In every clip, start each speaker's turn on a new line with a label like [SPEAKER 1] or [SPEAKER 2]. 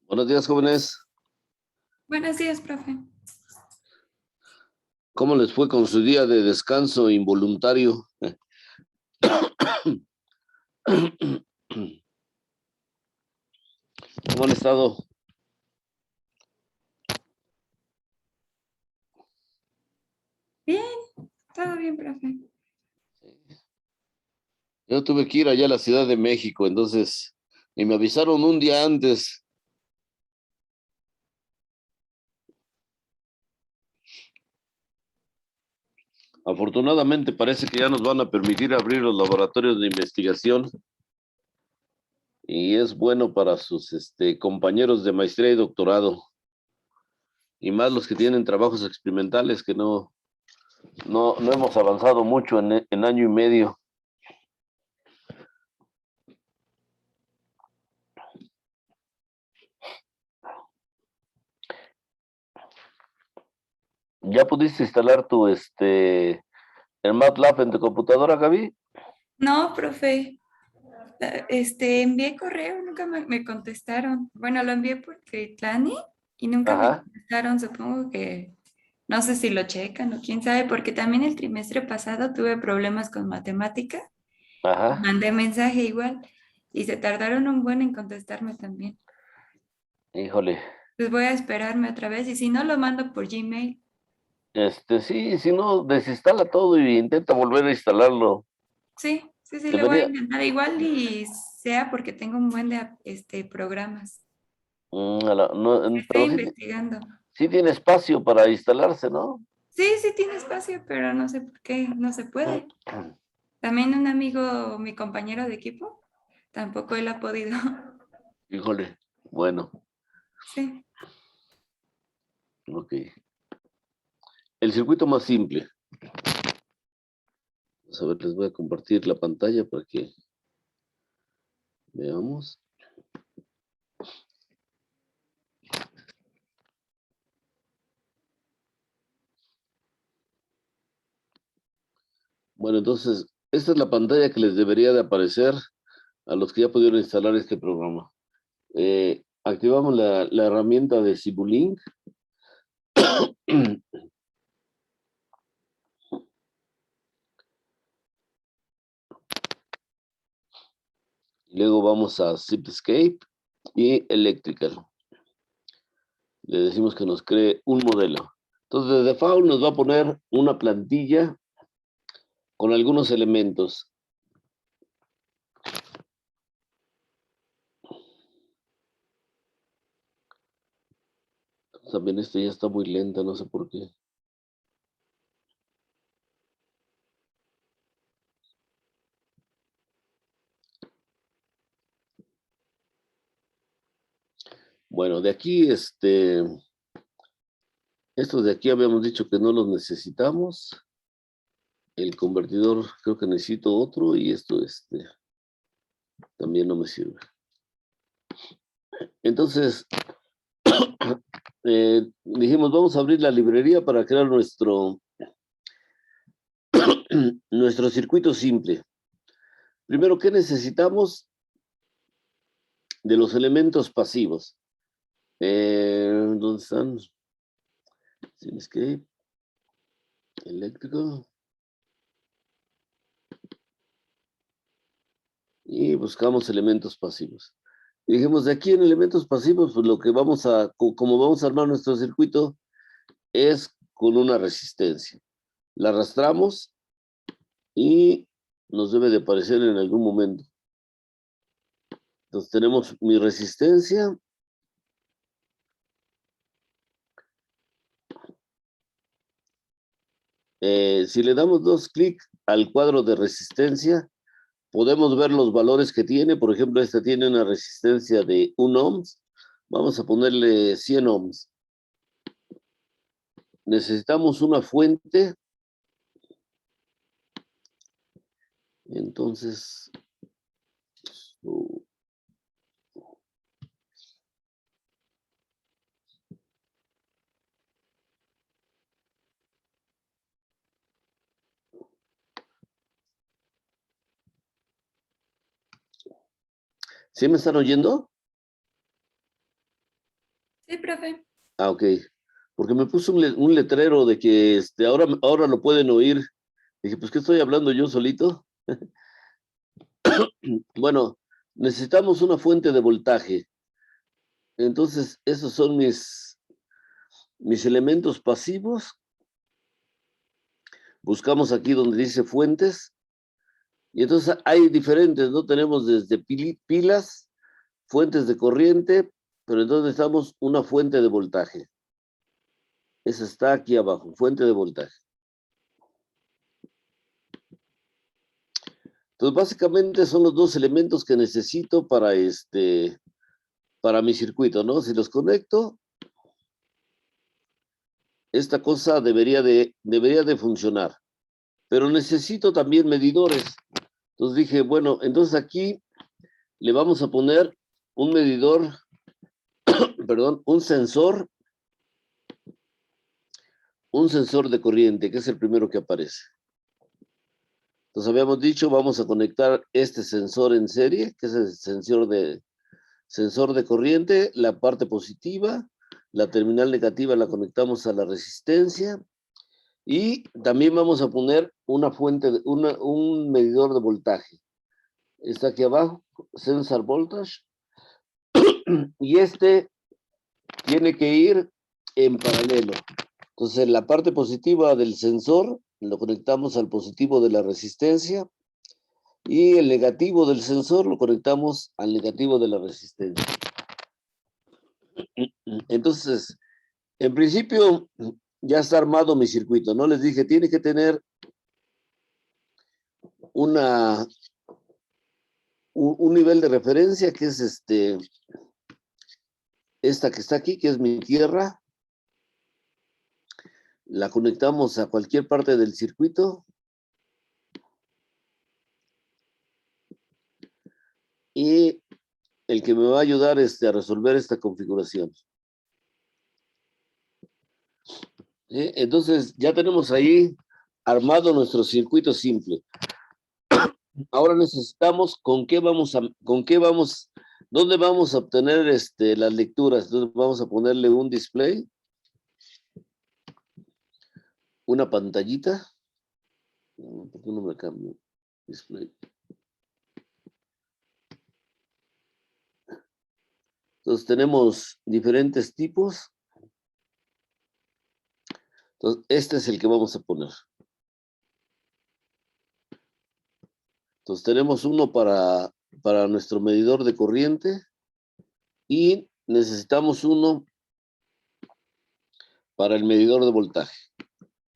[SPEAKER 1] Buenos días, jóvenes.
[SPEAKER 2] Buenos días, profe.
[SPEAKER 1] ¿Cómo les fue con su día de descanso involuntario? ¿Cómo han estado?
[SPEAKER 2] Bien, todo bien, profe.
[SPEAKER 1] Yo tuve que ir allá a la Ciudad de México, entonces, y me avisaron un día antes. Afortunadamente parece que ya nos van a permitir abrir los laboratorios de investigación y es bueno para sus compañeros de maestría y doctorado, y más los que tienen trabajos experimentales que no hemos avanzado mucho en año y medio. ¿Ya pudiste instalar el MATLAB en tu computadora, Gaby?
[SPEAKER 2] No, profe. Envié correo, nunca me contestaron. Bueno, lo envié por Tritlani y nunca me
[SPEAKER 1] Ajá,
[SPEAKER 2] contestaron. Supongo que no sé si lo checan o quién sabe, porque también el trimestre pasado tuve problemas con matemática.
[SPEAKER 1] ajá.
[SPEAKER 2] Mandé mensaje igual y se tardaron un buen en contestarme también.
[SPEAKER 1] Híjole.
[SPEAKER 2] Pues voy a esperarme otra vez y si no, lo mando por Gmail.
[SPEAKER 1] Sí, si no, desinstala todo y intenta volver a instalarlo.
[SPEAKER 2] Sí, sí, sí, le voy a
[SPEAKER 1] Debería,
[SPEAKER 2] intentar igual y sea porque tengo un buen de programas. Estoy
[SPEAKER 1] pero
[SPEAKER 2] investigando.
[SPEAKER 1] sí tiene espacio para instalarse, ¿no?
[SPEAKER 2] Sí, sí tiene espacio, pero no sé por qué no se puede. También un amigo, mi compañero de equipo, tampoco él ha podido.
[SPEAKER 1] Híjole, bueno,
[SPEAKER 2] Sí,
[SPEAKER 1] ok. El circuito más simple. Vamos a ver, les voy a compartir la pantalla para que veamos. Bueno, entonces, esta es la pantalla que les debería de aparecer a los que ya pudieron instalar este programa. Activamos la herramienta de Simulink. Luego vamos a Zipscape y Electrical. Le decimos que nos cree un modelo. Entonces, de default nos va a poner una plantilla con algunos elementos. También esto ya está muy lenta, no sé por qué. Bueno, de aquí, estos de aquí habíamos dicho que no los necesitamos. El convertidor creo que necesito otro y esto, también no me sirve. Entonces, dijimos, vamos a abrir la librería para crear nuestro circuito simple. Primero, ¿qué necesitamos de los elementos pasivos? ¿Dónde están? Simscape, eléctrico. Y buscamos elementos pasivos. Y dijimos, de aquí en elementos pasivos, pues lo que como vamos a armar nuestro circuito, es con una resistencia. La arrastramos y nos debe de aparecer en algún momento. Entonces tenemos mi resistencia. Si le damos dos clics al cuadro de resistencia, podemos ver los valores que tiene. Por ejemplo, esta tiene una resistencia de 1 ohms. Vamos a ponerle 100 ohms. Necesitamos una fuente. Entonces, ¿Sí me están oyendo?
[SPEAKER 2] Sí, profe.
[SPEAKER 1] Ah, ok. Porque me puso un letrero de que ahora lo pueden oír. Dije, pues, ¿qué estoy hablando yo solito? Bueno, necesitamos una fuente de voltaje. Entonces, esos son mis elementos pasivos. Buscamos aquí donde dice fuentes. Y entonces hay diferentes, ¿no? Tenemos desde pilas, fuentes de corriente, pero entonces necesitamos una fuente de voltaje. Esa está aquí abajo, fuente de voltaje. Entonces, básicamente son los dos elementos que necesito para mi circuito, ¿no? Si los conecto, esta cosa debería de funcionar. Pero necesito también medidores. Entonces dije, bueno, entonces aquí le vamos a poner un medidor, perdón, un sensor de corriente, que es el primero que aparece. Entonces habíamos dicho, vamos a conectar este sensor en serie, que es el sensor de corriente, la parte positiva, la terminal negativa la conectamos a la resistencia y también vamos a poner un medidor de voltaje. Está aquí abajo, sensor voltage, y este tiene que ir en paralelo. Entonces, la parte positiva del sensor lo conectamos al positivo de la resistencia y el negativo del sensor lo conectamos al negativo de la resistencia. Entonces, en principio, ya está armado mi circuito, ¿no? Les dije, tiene que tener una, un nivel de referencia que es esta que está aquí, que es mi tierra. La conectamos a cualquier parte del circuito y el que me va a ayudar a resolver esta configuración. ¿Sí? Entonces, ya tenemos ahí armado nuestro circuito simple. Ahora necesitamos dónde vamos a obtener las lecturas. Entonces, vamos a ponerle un display, una pantallita. ¿Por qué no me cambio? Display. Entonces, tenemos diferentes tipos. Entonces, este es el que vamos a poner. Entonces, tenemos uno para nuestro medidor de corriente y necesitamos uno para el medidor de voltaje.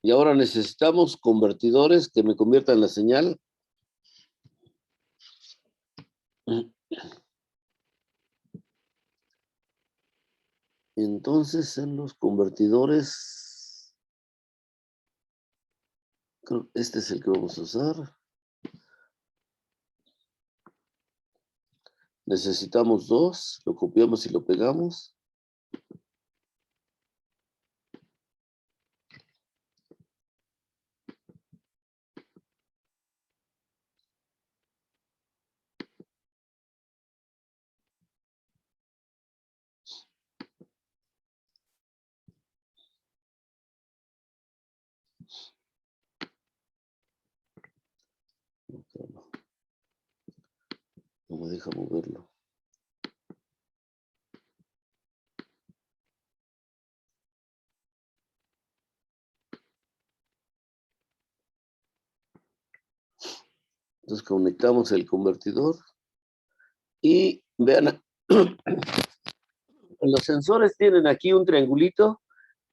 [SPEAKER 1] Y ahora necesitamos convertidores que me conviertan la señal. Entonces, en los convertidores, este es el que vamos a usar. Necesitamos dos, lo copiamos y lo pegamos. No me deja moverlo. Entonces conectamos el convertidor y vean, los sensores tienen aquí un triangulito.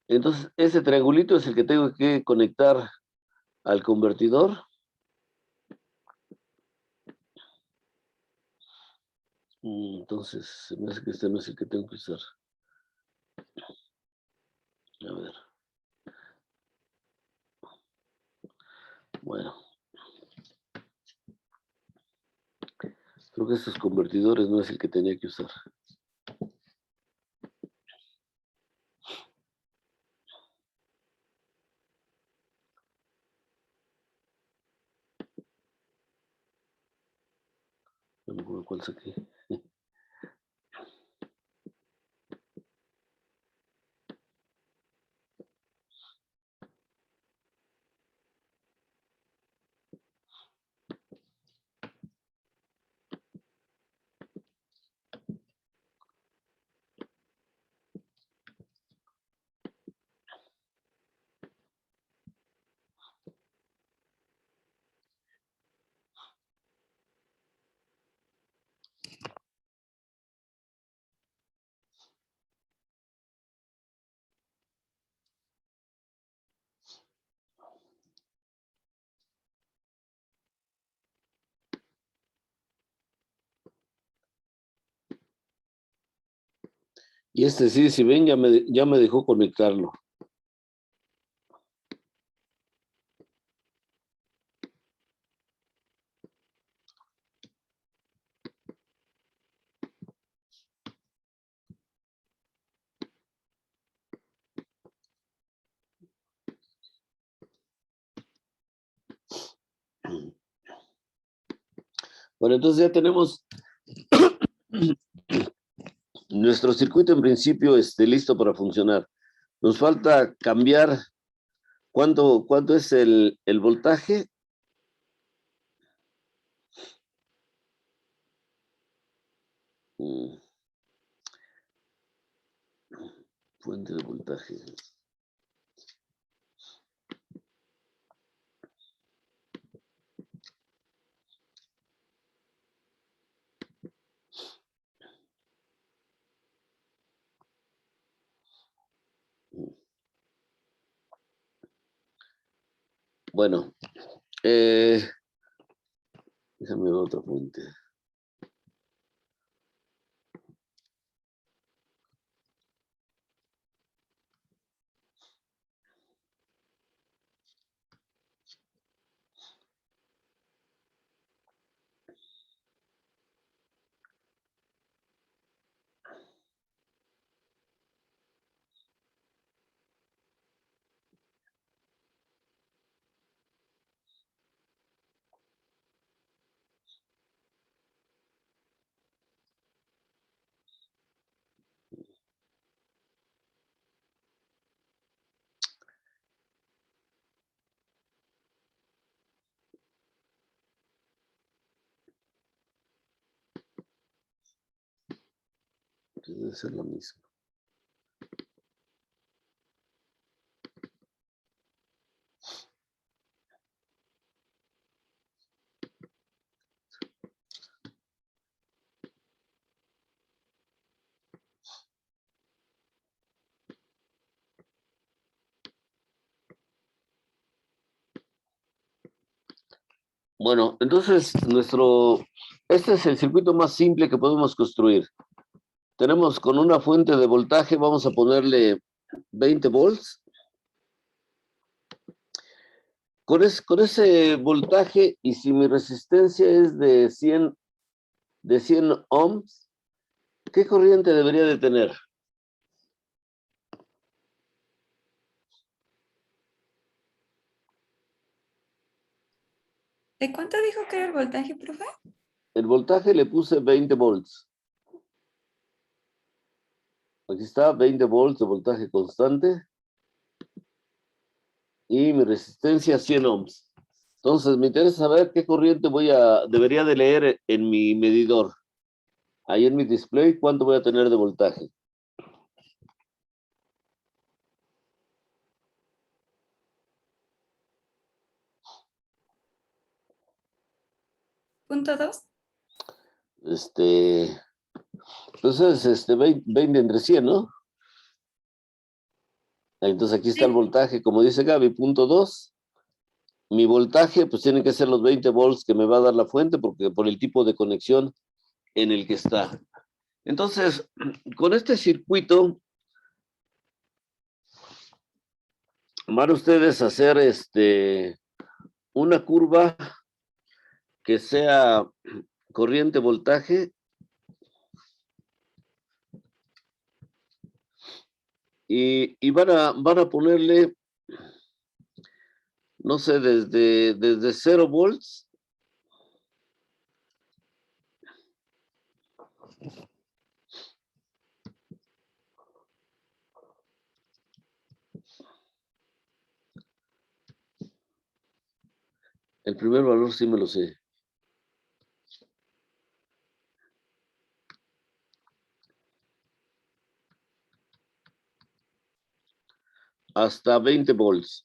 [SPEAKER 1] Entonces ese triangulito es el que tengo que conectar al convertidor. Entonces se me hace que este no es el que tengo que usar. A ver. Bueno. Creo que estos convertidores no es el que tenía que usar. No me acuerdo cuál saqué. Y este sí, si ven, ya me dejó conectarlo. Bueno, entonces ya tenemos nuestro circuito en principio listo para funcionar. Nos falta cambiar cuánto es el voltaje. Fuente de voltaje. Bueno, déjame ver otra fuente. Debe ser lo mismo. Bueno, entonces este es el circuito más simple que podemos construir. Tenemos con una fuente de voltaje, vamos a ponerle 20 volts. Con ese voltaje, y si mi resistencia es de 100 ohms, ¿qué corriente debería de tener?
[SPEAKER 2] ¿De cuánto dijo que era el voltaje, profe?
[SPEAKER 1] El voltaje le puse 20 volts. Aquí está, 20 volts de voltaje constante. Y mi resistencia 100 ohms. Entonces, me interesa saber qué corriente debería de leer en mi medidor. Ahí en mi display, ¿cuánto voy a tener de voltaje?
[SPEAKER 2] ¿Punto 2?
[SPEAKER 1] Entonces, 20 entre 100, ¿no? Entonces aquí está el
[SPEAKER 2] Sí.
[SPEAKER 1] voltaje, como dice Gaby, punto 2. Mi voltaje, pues tiene que ser los 20 volts que me va a dar la fuente, porque por el tipo de conexión en el que está. Entonces, con este circuito, van ustedes a hacer una curva que sea corriente voltaje y van a ponerle, no sé, desde 0 volts el primer valor sí me lo sé. Hasta 20 volts.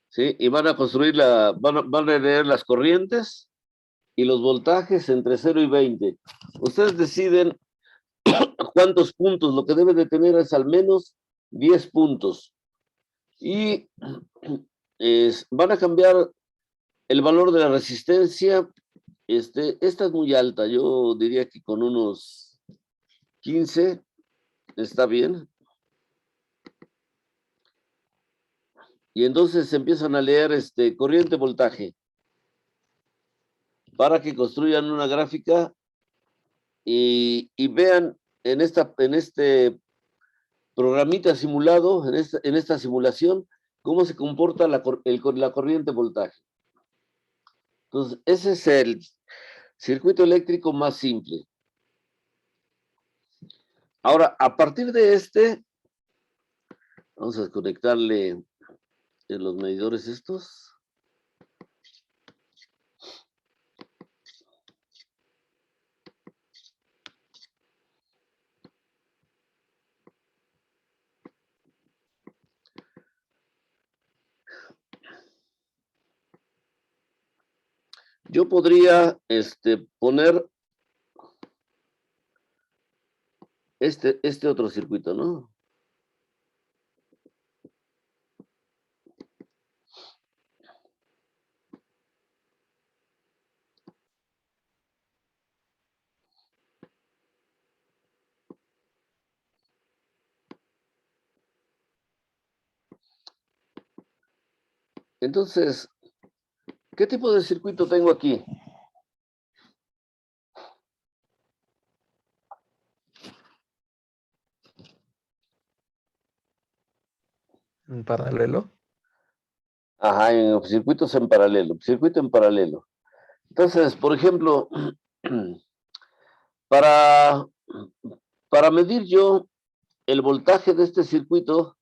[SPEAKER 1] ¿Sí? Y van a construir van a leer las corrientes y los voltajes entre 0 y 20. Ustedes deciden cuántos puntos, lo que debe de tener es al menos 10 puntos. Y van a cambiar el valor de la resistencia. Esta es muy alta, yo diría que con unos 15, ¿Está bien? Y entonces empiezan a leer corriente, voltaje, para que construyan una gráfica y vean en este programita simulado, en esta simulación, cómo se comporta la corriente voltaje. Entonces, ese es el circuito eléctrico más simple. Ahora, a partir de vamos a conectarle en los medidores estos. Yo podría poner este otro circuito, ¿no? Entonces, ¿qué tipo de circuito tengo aquí?
[SPEAKER 3] ¿En paralelo?
[SPEAKER 1] Ajá, en circuitos en paralelo, circuito en paralelo. Entonces, por ejemplo, para, para medir yo el voltaje de este circuito,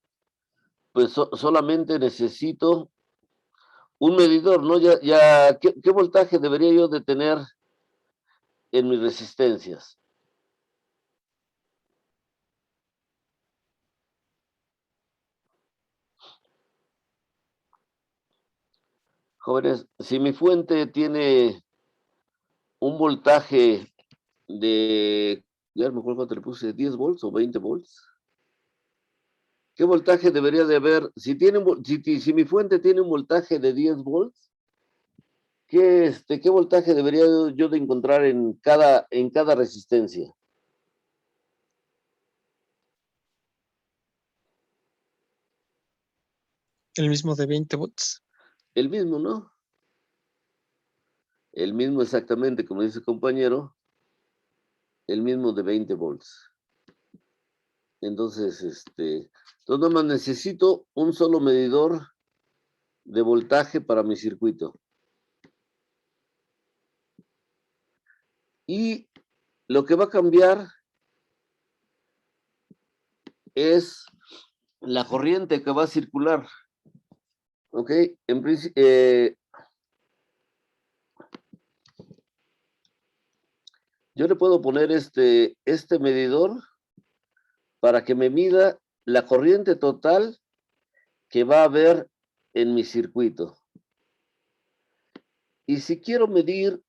[SPEAKER 1] pues solamente necesito un medidor, ¿no? ¿Qué voltaje debería yo de tener en mis resistencias? Jóvenes, si mi fuente tiene un voltaje de, ya no me acuerdo cuánto le puse, 10 volts o 20 volts. ¿Qué voltaje debería de haber? Si mi fuente tiene un voltaje de 10 volts, ¿qué voltaje debería yo de encontrar en cada resistencia?
[SPEAKER 4] El mismo de 20 volts.
[SPEAKER 1] El mismo, ¿no? El mismo exactamente, como dice el compañero, el mismo de 20 volts. Entonces, entonces nada más necesito un solo medidor de voltaje para mi circuito. Y lo que va a cambiar es la corriente que va a circular. ¿Ok? En principio, yo le puedo poner este medidor para que me mida la corriente total que va a haber en mi circuito. Y si quiero medir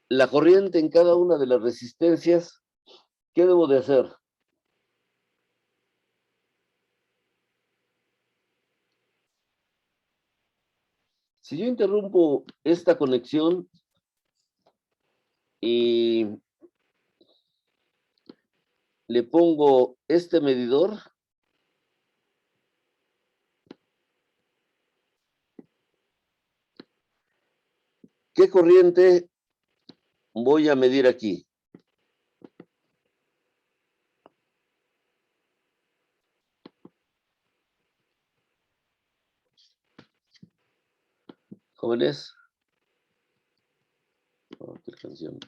[SPEAKER 1] la corriente en cada una de las resistencias, ¿qué debo de hacer? Si yo interrumpo esta conexión y le pongo este medidor, ¿qué corriente voy a medir aquí? Jóvenes. Oh, qué canción.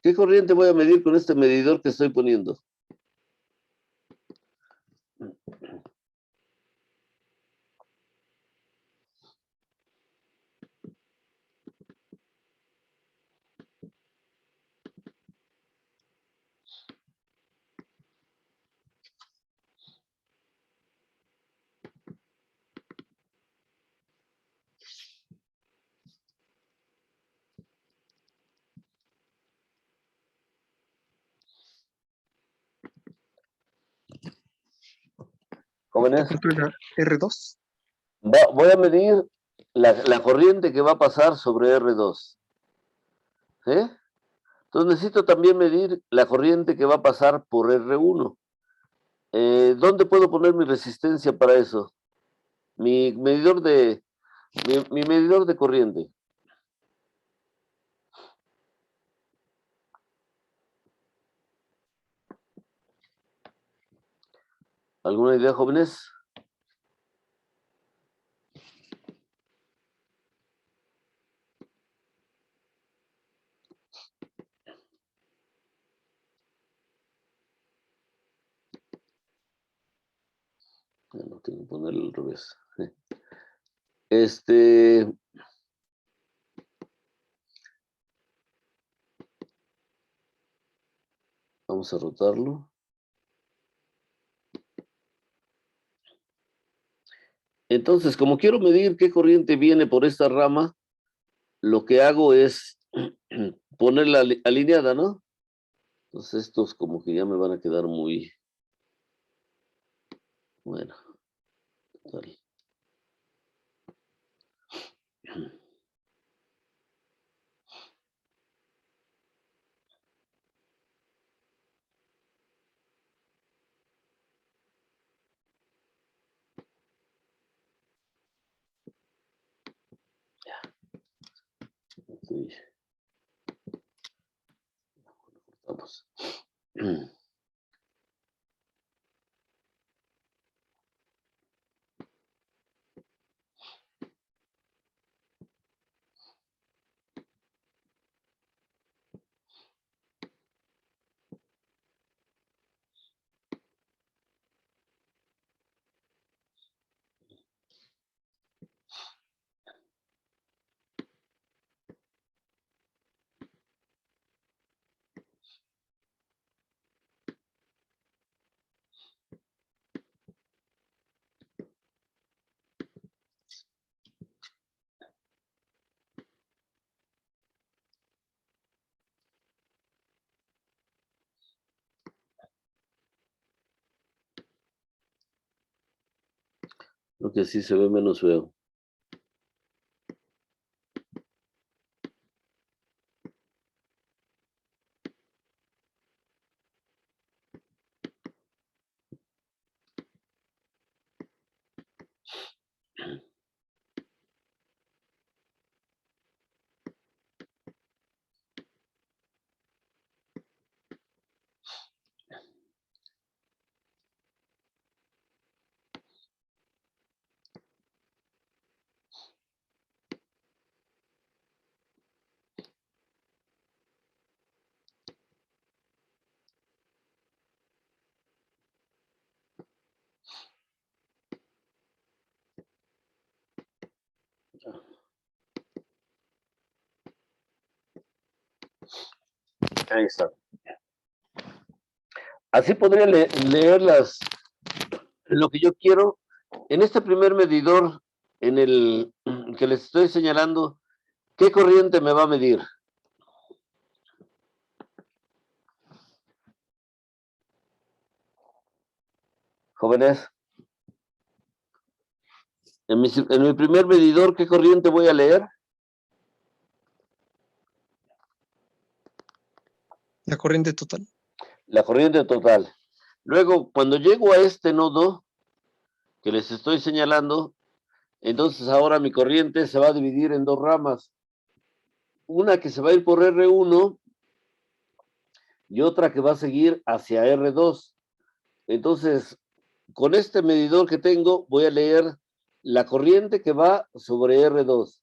[SPEAKER 1] ¿Qué corriente voy a medir con este medidor que estoy poniendo? Jóvenes,
[SPEAKER 4] ¿Cuánto era? R2.
[SPEAKER 1] voy a medir la corriente que va a pasar sobre R2. ¿Sí? Entonces necesito también medir la corriente que va a pasar por R1. ¿Dónde puedo poner mi resistencia para eso? Mi medidor de corriente. ¿Alguna idea, jóvenes? No tengo que ponerlo al revés. Vamos a rotarlo. Entonces, como quiero medir qué corriente viene por esta rama, lo que hago es ponerla alineada, ¿no? Entonces estos como que ya me van a quedar muy... Bueno. Dale. Sí. Vamos. Creo que así se ve menos feo. Ahí está. Así podría leer lo que yo quiero. En este primer medidor, en el que les estoy señalando, ¿qué corriente me va a medir? Jóvenes. En mi primer medidor, ¿qué corriente voy a leer?
[SPEAKER 4] La corriente total.
[SPEAKER 1] La corriente total. Luego, cuando llego a este nodo que les estoy señalando, entonces ahora mi corriente se va a dividir en dos ramas. Una que se va a ir por R1 y otra que va a seguir hacia R2. Entonces, con este medidor que tengo, voy a leer la corriente que va sobre R2.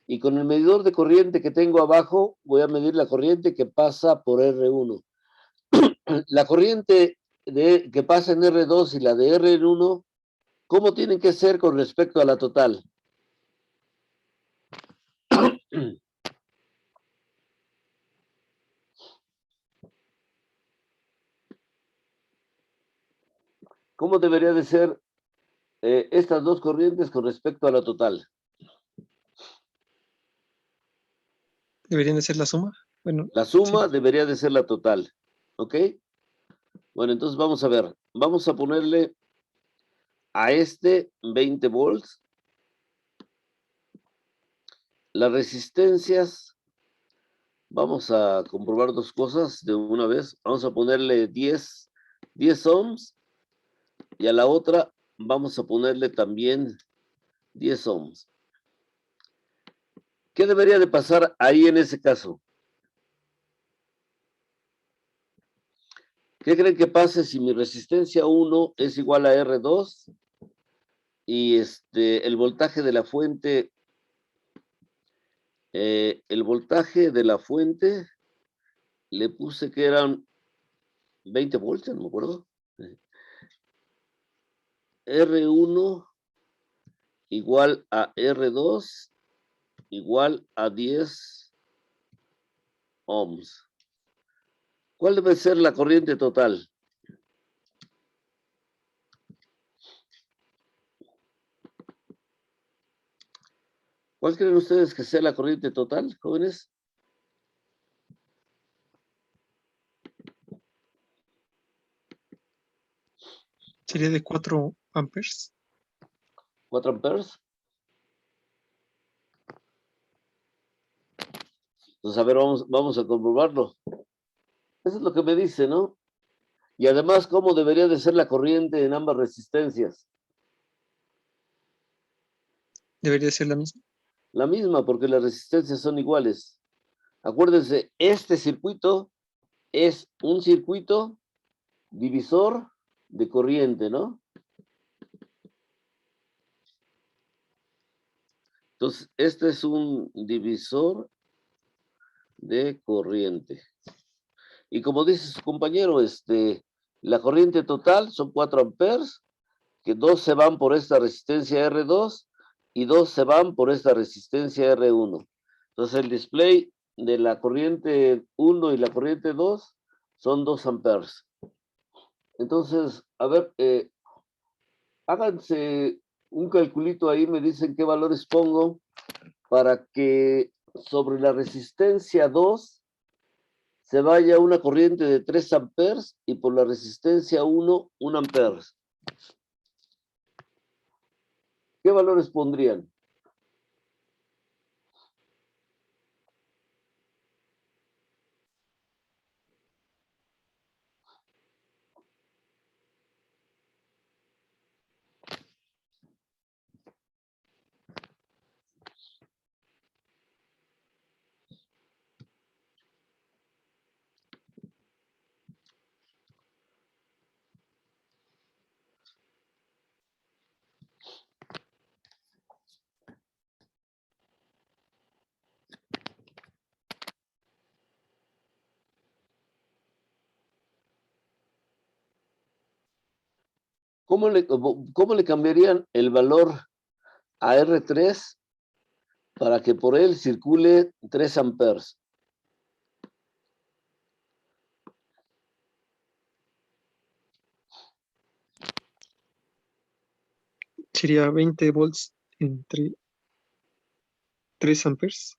[SPEAKER 1] Y con el medidor de corriente que tengo abajo, voy a medir la corriente que pasa por R1. La corriente que pasa en R2 y la de R1, ¿cómo tienen que ser con respecto a la total? ¿Cómo debería de ser estas dos corrientes con respecto a la total?
[SPEAKER 4] ¿Deberían de ser la suma? Bueno,
[SPEAKER 1] La suma debería de ser la total. ¿Ok? Bueno, entonces vamos a ver. Vamos a ponerle a este 20 volts. Las resistencias, vamos a comprobar dos cosas de una vez. Vamos a ponerle 10 ohms y a la otra vamos a ponerle también 10 ohms. ¿Qué debería de pasar ahí en ese caso? ¿Qué creen que pase si mi resistencia 1 es igual a R2 y el voltaje de la fuente, le puse que eran 20 volts, no me acuerdo. R1 igual a R2 igual a 10 ohms. ¿Cuál debe ser la corriente total? ¿Cuál creen ustedes que sea la corriente total, jóvenes?
[SPEAKER 4] Sería de 4 amperes.
[SPEAKER 1] 4 amperes. Entonces, a ver, vamos a comprobarlo. Eso es lo que me dice, ¿no? Y además, ¿cómo debería de ser la corriente en ambas resistencias?
[SPEAKER 4] Debería ser la misma.
[SPEAKER 1] La misma, porque las resistencias son iguales. Acuérdense, este circuito es un circuito divisor de corriente, ¿no? Entonces, este es un divisor de corriente. Y como dice su compañero, la corriente total son 4 amperes, que 2 se van por esta resistencia R2 y 2 se van por esta resistencia R1. Entonces, el display de la corriente 1 y la corriente 2 son 2 amperes. Entonces, a ver, háganse un calculito ahí, me dicen qué valores pongo para que sobre la resistencia 2 se vaya una corriente de 3 amperes y por la resistencia 1, 1 ampere. ¿Qué valores pondrían? ¿Cómo le cambiarían el valor a R3 para que por él circule 3 amperes?
[SPEAKER 4] Sería 20 volts entre 3 amperes.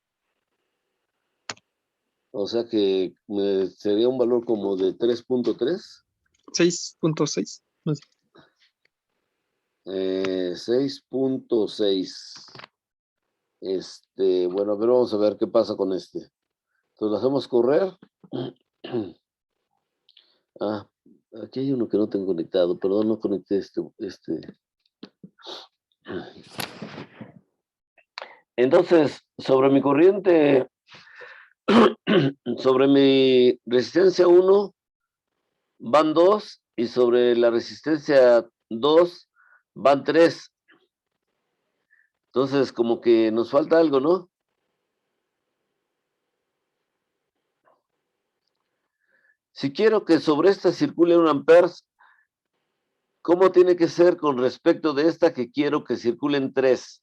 [SPEAKER 1] O sea que sería un valor como de 3.3.
[SPEAKER 4] 6.6.
[SPEAKER 1] 6.6. Bueno, a ver, vamos a ver qué pasa con este. Entonces lo hacemos correr. Ah, aquí hay uno que no tengo conectado. Perdón, no conecté Entonces, sobre mi corriente, sobre mi resistencia 1, van 2 y sobre la resistencia 2 van 3. Entonces, como que nos falta algo, ¿no? Si quiero que sobre esta circule 1 ampere, ¿cómo tiene que ser con respecto de esta que quiero que circulen 3?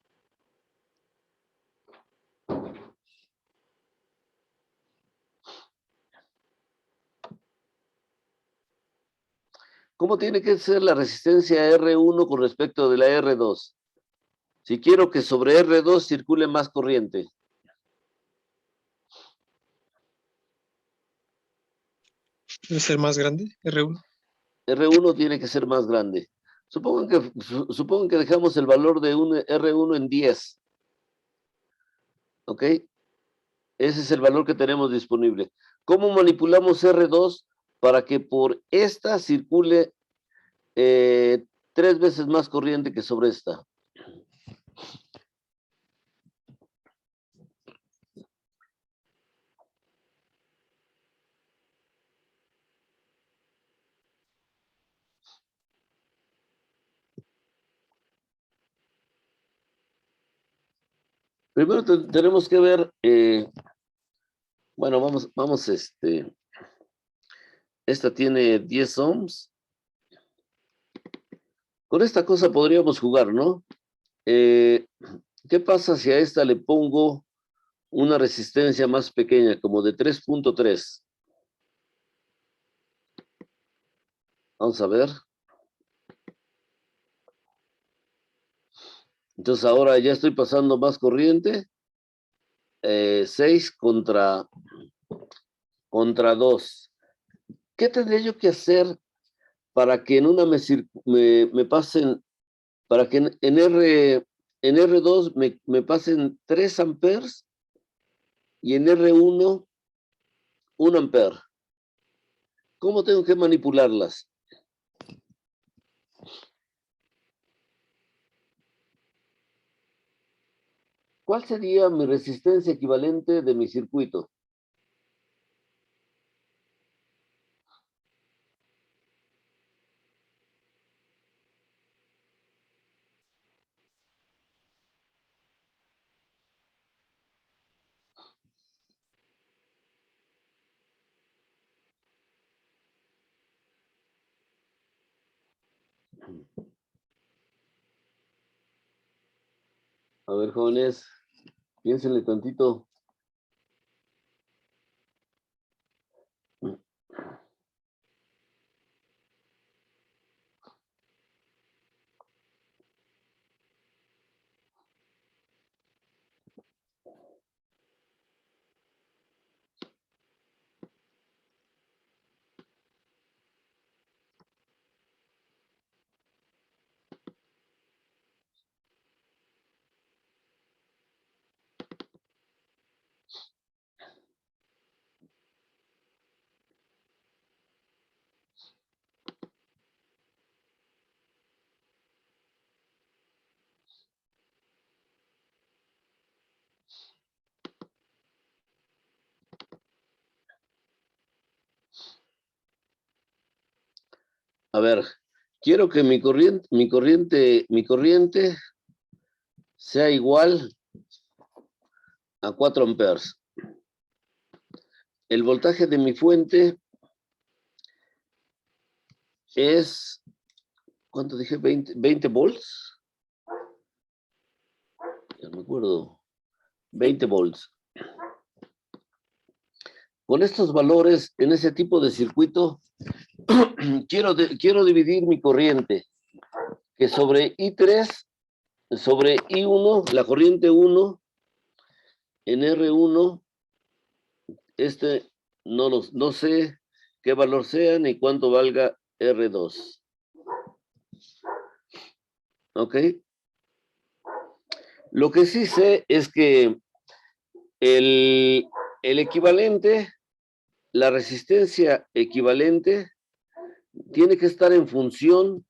[SPEAKER 1] ¿Cómo tiene que ser la resistencia R1 con respecto de la R2? Si quiero que sobre R2 circule más corriente.
[SPEAKER 4] Debe ser más grande, R1.
[SPEAKER 1] R1 tiene que ser más grande. Supongan que dejamos el valor de un R1 en 10. ¿Ok? Ese es el valor que tenemos disponible. ¿Cómo manipulamos R2 para que por esta circule 3 veces más corriente que sobre esta? Primero tenemos que ver, bueno, vamos, esta tiene 10 ohms. Con esta cosa podríamos jugar, ¿no? ¿Qué pasa si a esta le pongo una resistencia más pequeña, como de 3.3? Vamos a ver. Entonces ahora ya estoy pasando más corriente. 6 contra 2. ¿Qué tendría yo que hacer para que en una me pasen, para que en R2 me pasen 3 amperes y en R1 1 ampere? ¿Cómo tengo que manipularlas? ¿Cuál sería mi resistencia equivalente de mi circuito? A ver, jóvenes, piénsenle tantito. A ver, quiero que mi corriente sea igual a 4 amperes. El voltaje de mi fuente es, ¿cuánto dije? 20 volts. Ya me acuerdo. 20 volts. Con estos valores, en ese tipo de circuito, quiero dividir mi corriente, que sobre I3, sobre I1, la corriente 1, en R1, no sé qué valor sea ni cuánto valga R2. ¿Ok? Lo que sí sé es que el equivalente, la resistencia equivalente, tiene que estar en función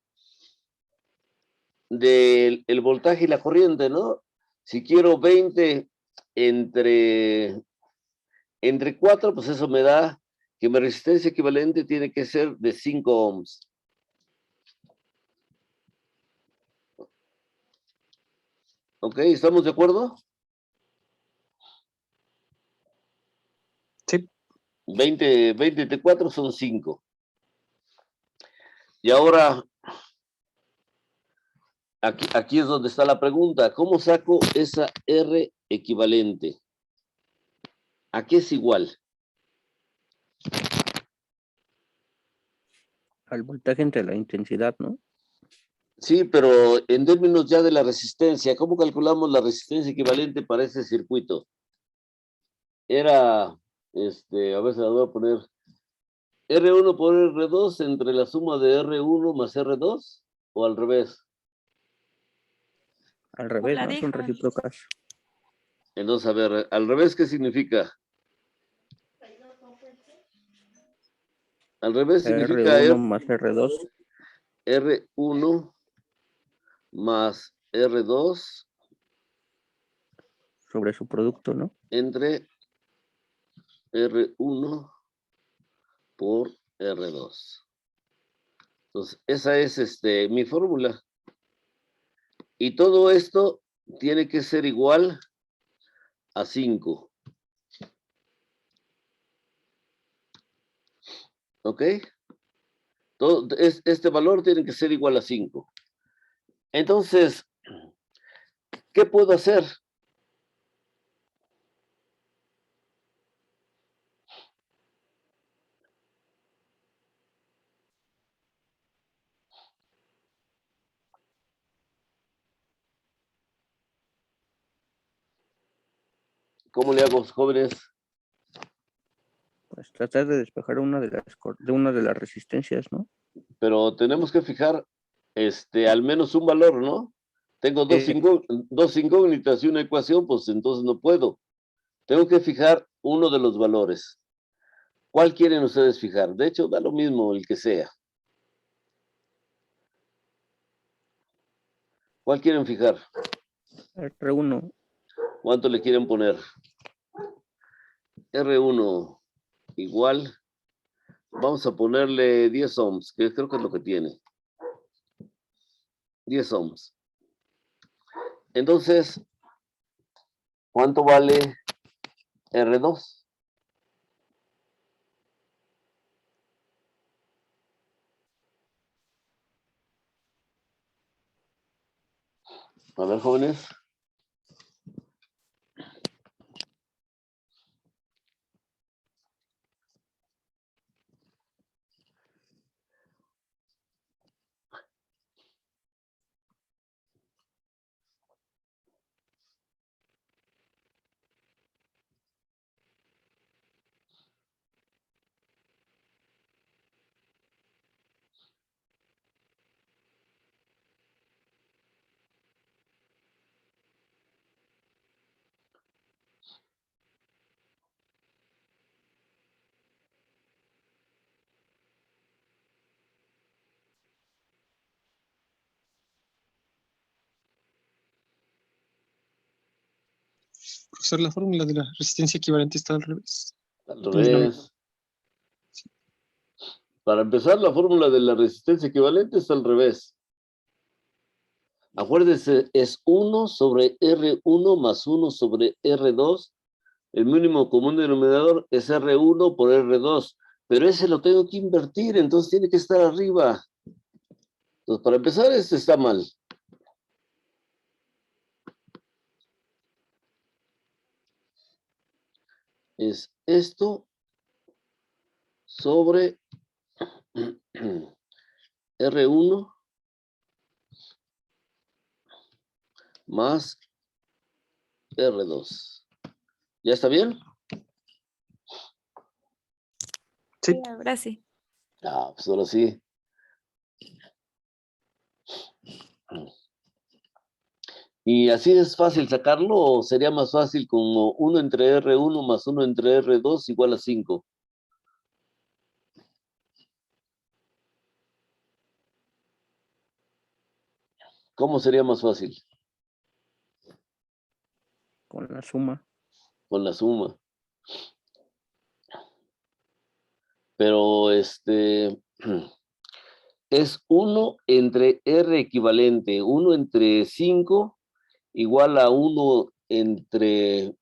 [SPEAKER 1] del voltaje y la corriente, ¿no? Si quiero 20 entre 4, pues eso me da que mi resistencia equivalente tiene que ser de 5 ohms. ¿Ok? ¿Estamos de acuerdo?
[SPEAKER 4] Sí.
[SPEAKER 1] 20 entre 4 son 5. Y ahora, aquí es donde está la pregunta. ¿Cómo saco esa R equivalente? ¿A qué es igual?
[SPEAKER 5] Al voltaje entre la intensidad, ¿no?
[SPEAKER 1] Sí, pero en términos ya de la resistencia, ¿cómo calculamos la resistencia equivalente para ese circuito? Era, a ver, se la voy a poner R1 por R2 entre la suma de R1 más R2. o al revés.
[SPEAKER 5] Al revés,
[SPEAKER 2] la
[SPEAKER 5] ¿no? Son
[SPEAKER 2] dejas.
[SPEAKER 5] recíprocas.
[SPEAKER 1] Entonces, a ver, al revés, ¿qué significa? Al revés significa
[SPEAKER 5] R1 más R2
[SPEAKER 1] R1 más R2
[SPEAKER 5] sobre su producto, ¿no?
[SPEAKER 1] entre R1 por R2. Entonces, esa es mi fórmula. Y todo esto tiene que ser igual a 5. ¿Ok? Este valor tiene que ser igual a 5. Entonces, ¿qué puedo hacer? ¿Cómo le hago, jóvenes?
[SPEAKER 5] Pues tratar de despejar una de las resistencias, ¿no?
[SPEAKER 1] Pero tenemos que fijar al menos un valor, ¿no? Tengo dos incógnitas y una ecuación, pues entonces no puedo. Tengo que fijar uno de los valores. ¿Cuál quieren ustedes fijar? De hecho, da lo mismo el que sea. ¿Cuál quieren fijar?
[SPEAKER 5] R1.
[SPEAKER 1] ¿Cuánto le quieren poner? R1 igual. Vamos a ponerle 10 ohms, que creo que es lo que tiene. 10 ohms. Entonces, ¿cuánto vale R2? A ver, jóvenes.
[SPEAKER 4] Profesor, la fórmula de la resistencia equivalente está al revés.
[SPEAKER 1] Al
[SPEAKER 4] Es lo mismo.
[SPEAKER 1] revés. Para empezar, la fórmula de la resistencia equivalente es al revés. Acuérdense, es 1 sobre R1 más 1 sobre R2. El mínimo común denominador es R1 por R2. Pero ese lo tengo que invertir, entonces tiene que estar arriba. Entonces, para empezar, este está mal. Es esto sobre R1 más R2. ¿Ya está bien?
[SPEAKER 4] Sí.
[SPEAKER 2] Sí, ahora sí.
[SPEAKER 1] Ah, pues ahora sí. ¿Y así es fácil sacarlo o sería más fácil como 1 entre R1 más 1 entre R2 igual a 5? ¿Cómo sería más fácil?
[SPEAKER 5] Con la suma.
[SPEAKER 1] Con la suma. Pero es 1 entre R equivalente, 1 entre 5 igual a 1 entre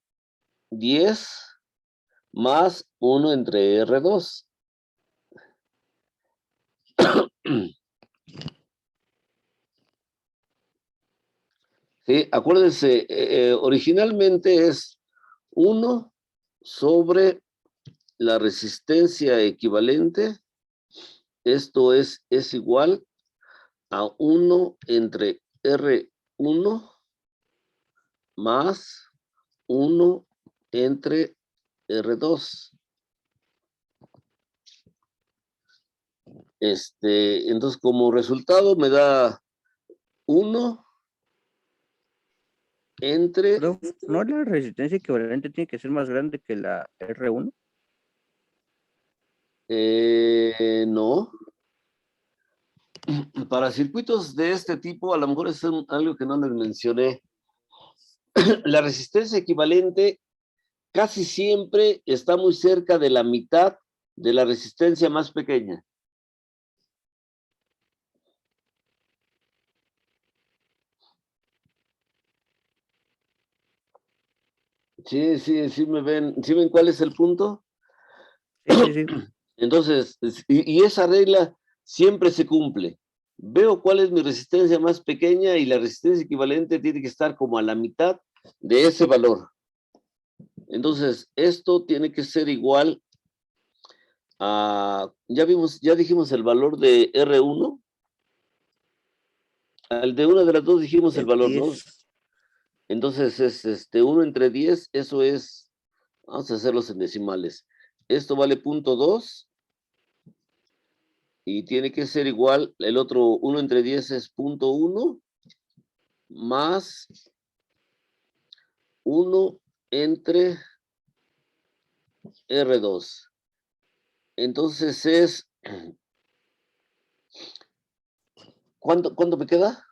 [SPEAKER 1] 10 más 1 entre R2. Sí, acuérdense, originalmente es 1 sobre la resistencia equivalente. Esto es igual a 1 entre R1 más 1 entre R2. Entonces, como resultado me da 1 entre...
[SPEAKER 5] Pero, ¿no la resistencia equivalente tiene que ser más grande que la R1?
[SPEAKER 1] No. Para circuitos de este tipo, a lo mejor es algo que no les mencioné. La resistencia equivalente casi siempre está muy cerca de la mitad de la resistencia más pequeña. Sí me ven, ¿sí ven cuál es el punto?
[SPEAKER 5] Sí.
[SPEAKER 1] Entonces, y esa regla siempre se cumple. Veo cuál es mi resistencia más pequeña y la resistencia equivalente tiene que estar como a la mitad de ese valor. Entonces, esto tiene que ser igual a, ya dijimos el valor de R1. Al de una de las dos dijimos el valor, ¿no?
[SPEAKER 5] 10.
[SPEAKER 1] Entonces es 1 entre 10, eso es, vamos a hacerlos en decimales. Esto vale 0.2 y tiene que ser igual, el otro 1 entre 10 es 0.1 más 1 entre R2. Entonces es, ¿cuánto me queda?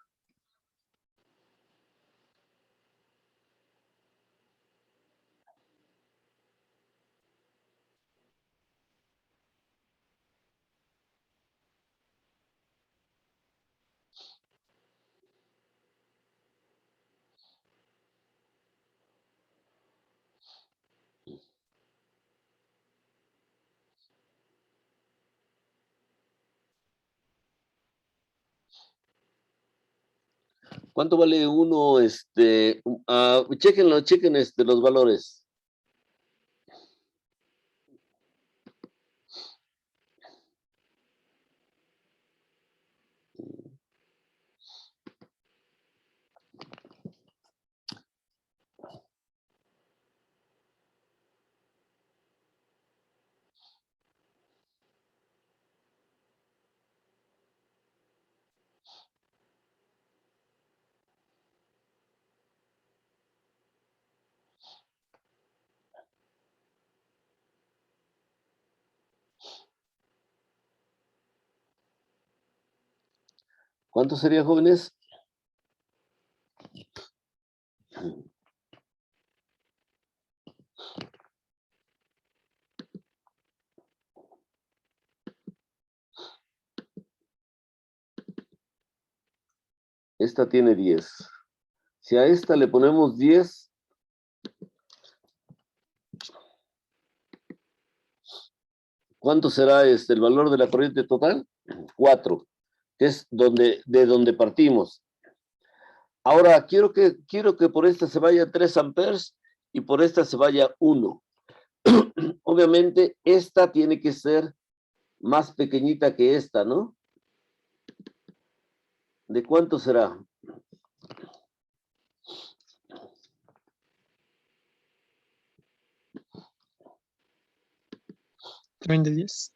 [SPEAKER 1] ¿Cuánto vale uno? Chequen los valores. ¿Cuánto sería, jóvenes? Esta tiene 10. Si a esta le ponemos 10, ¿cuánto será el valor de la corriente total? 4, que es de donde partimos. Ahora, quiero que por esta se vaya 3 amperes y por esta se vaya 1. Obviamente, esta tiene que ser más pequeñita que esta, ¿no? ¿De cuánto será?
[SPEAKER 4] También de 10.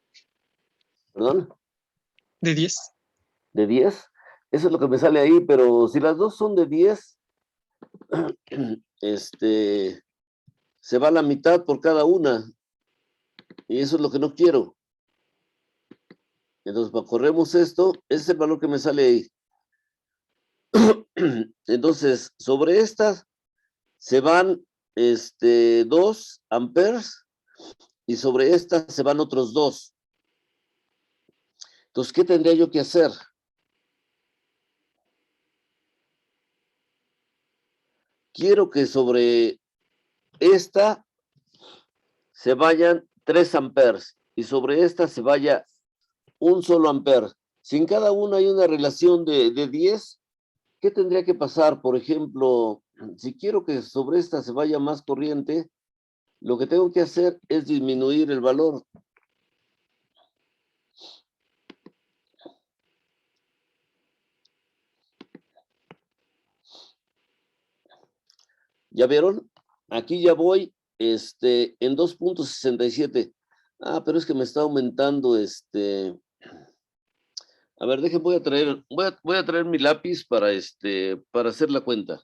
[SPEAKER 1] ¿Perdón?
[SPEAKER 4] De 10.
[SPEAKER 1] ¿De 10? Eso es lo que me sale ahí, pero si las dos son de 10, se va la mitad por cada una. Y eso es lo que no quiero. Entonces, corremos esto, ese es el valor que me sale ahí. Entonces, sobre estas se van 2 amperes y sobre estas se van otros 2. Entonces, ¿qué tendría yo que hacer? Quiero que sobre esta se vayan 3 amperes y sobre esta se vaya un solo amper. Si en cada una hay una relación de 10, ¿qué tendría que pasar? Por ejemplo, si quiero que sobre esta se vaya más corriente, lo que tengo que hacer es disminuir el valor. ¿Ya vieron? Aquí ya voy en 2.67. Ah, pero es que me está aumentando A ver, voy a traer mi lápiz para hacer la cuenta.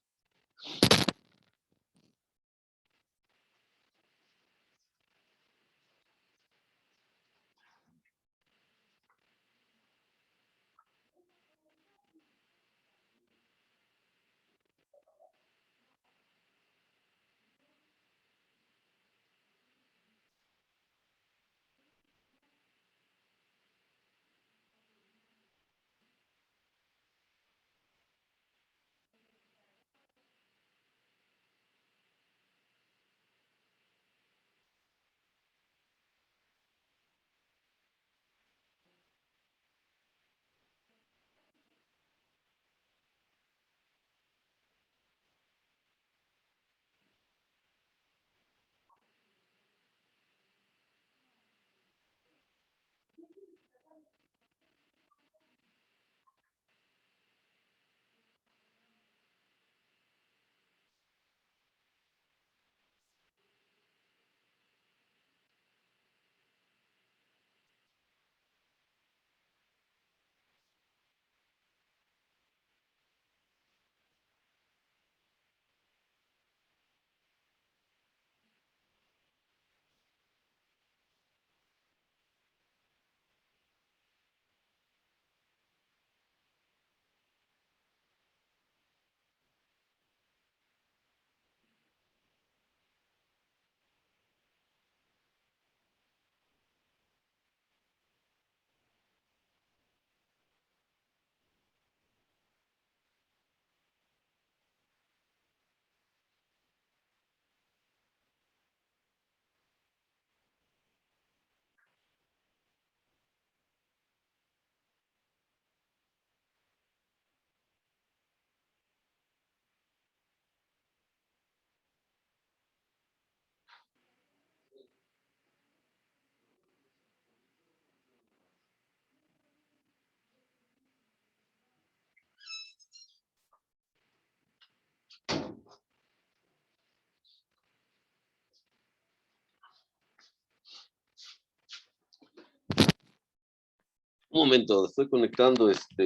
[SPEAKER 1] Un momento, estoy conectando esta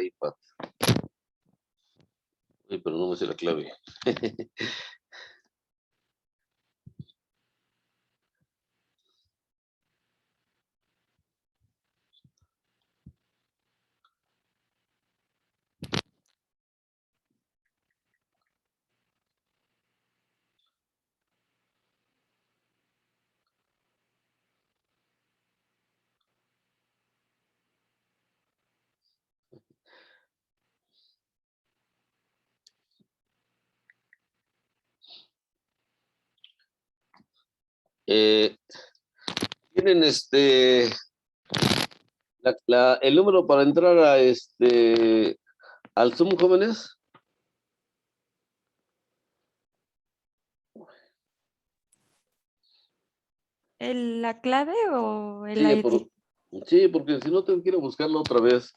[SPEAKER 1] iPad. Ay, pero no me sé la clave. Eh, ¿Tienen el número para entrar al Zoom, jóvenes?
[SPEAKER 2] ¿La clave o el
[SPEAKER 1] Sí,
[SPEAKER 2] ID?
[SPEAKER 1] sí, porque si no tengo que ir a buscarlo otra vez.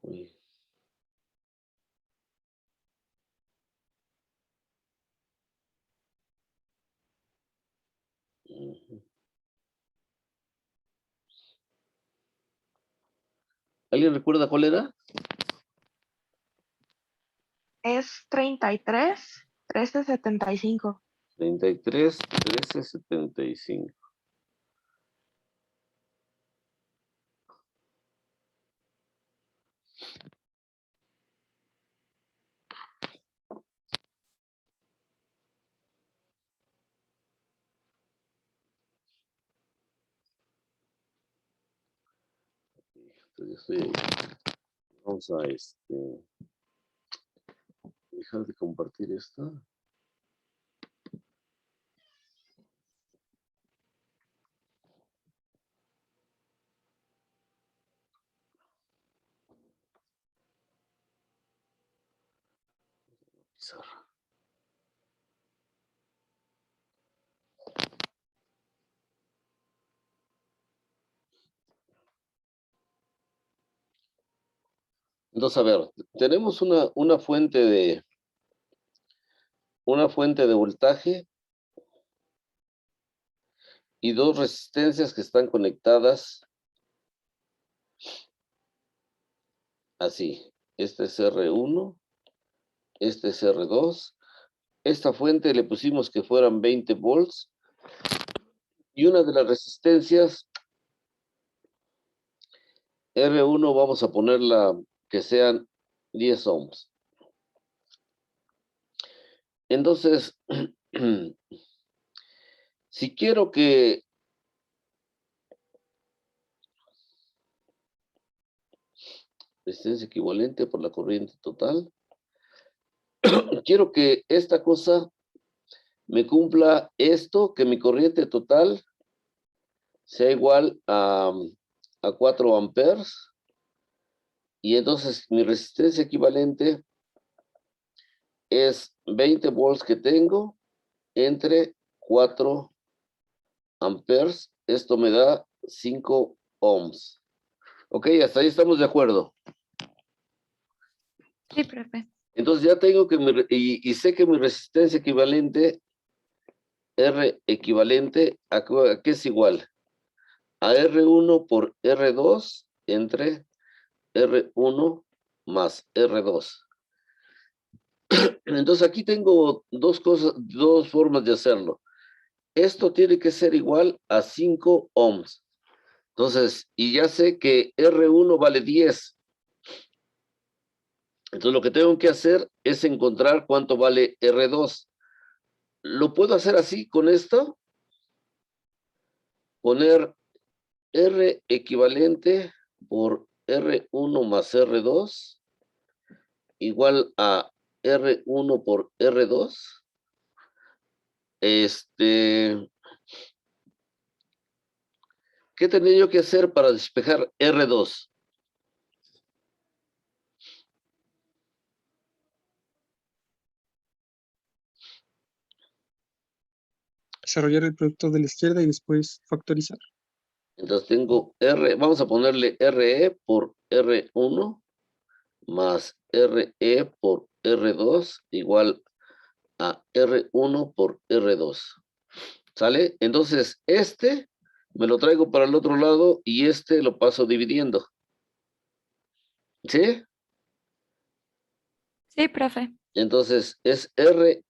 [SPEAKER 1] Uy. Ujú. ¿Alguien recuerda cuál era?
[SPEAKER 6] Es 33 13 75.
[SPEAKER 1] 33 13 75. Entonces, estoy ahí. Vamos a dejar de compartir esta. Pizarra. Entonces, a ver, tenemos una fuente de voltaje y dos resistencias que están conectadas así. Este es R1, este es R2. Esta fuente le pusimos que fueran 20 volts. Y una de las resistencias, R1, vamos a ponerla que sean 10 ohms. Entonces, si quiero que resistencia equivalente por la corriente total, quiero que esta cosa me cumpla esto, que mi corriente total sea igual a 4 amperes. Y entonces mi resistencia equivalente es 20 volts que tengo entre 4 amperes. Esto me da 5 ohms. Ok, hasta ahí estamos de acuerdo.
[SPEAKER 2] Sí, profe.
[SPEAKER 1] Entonces ya tengo que, y sé que mi resistencia equivalente, R equivalente, ¿a qué es igual? A R1 por R2 entre R1 más R2. Entonces aquí tengo dos cosas, dos formas de hacerlo. Esto tiene que ser igual a 5 ohms. Entonces, y ya sé que R1 vale 10. Entonces lo que tengo que hacer es encontrar cuánto vale R2. ¿Lo puedo hacer así con esto? Poner R equivalente por R1 más R2 igual a R1 por R2. ¿Qué tendría yo que hacer para despejar R2?
[SPEAKER 4] Desarrollar el producto de la izquierda y después factorizar.
[SPEAKER 1] Entonces tengo R, vamos a ponerle RE por R1 más RE por R2 igual a R1 por R2. ¿Sale? Entonces este me lo traigo para el otro lado y este lo paso dividiendo. ¿Sí?
[SPEAKER 2] Sí, profe.
[SPEAKER 1] Entonces es RE.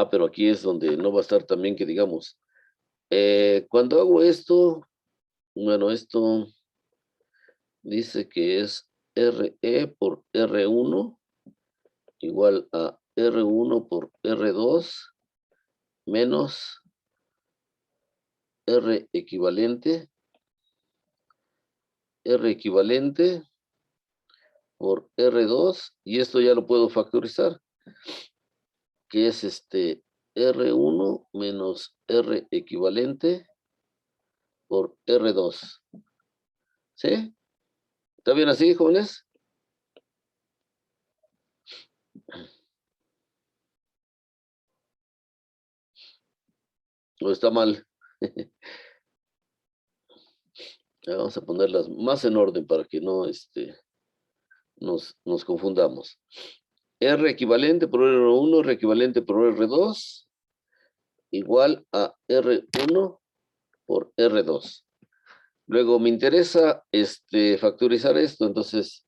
[SPEAKER 1] Pero aquí es donde no va a estar también que digamos. Cuando hago esto, bueno, esto dice que es RE por R1 igual a R1 por R2 menos R equivalente por R2 y esto ya lo puedo factorizar, que es R1 menos R equivalente por R2. ¿Sí? ¿Está bien así, jóvenes? ¿O está mal? Vamos a ponerlas más en orden para que no nos confundamos. R equivalente por R1, R equivalente por R2, igual a R1 por R2. Luego me interesa factorizar esto, entonces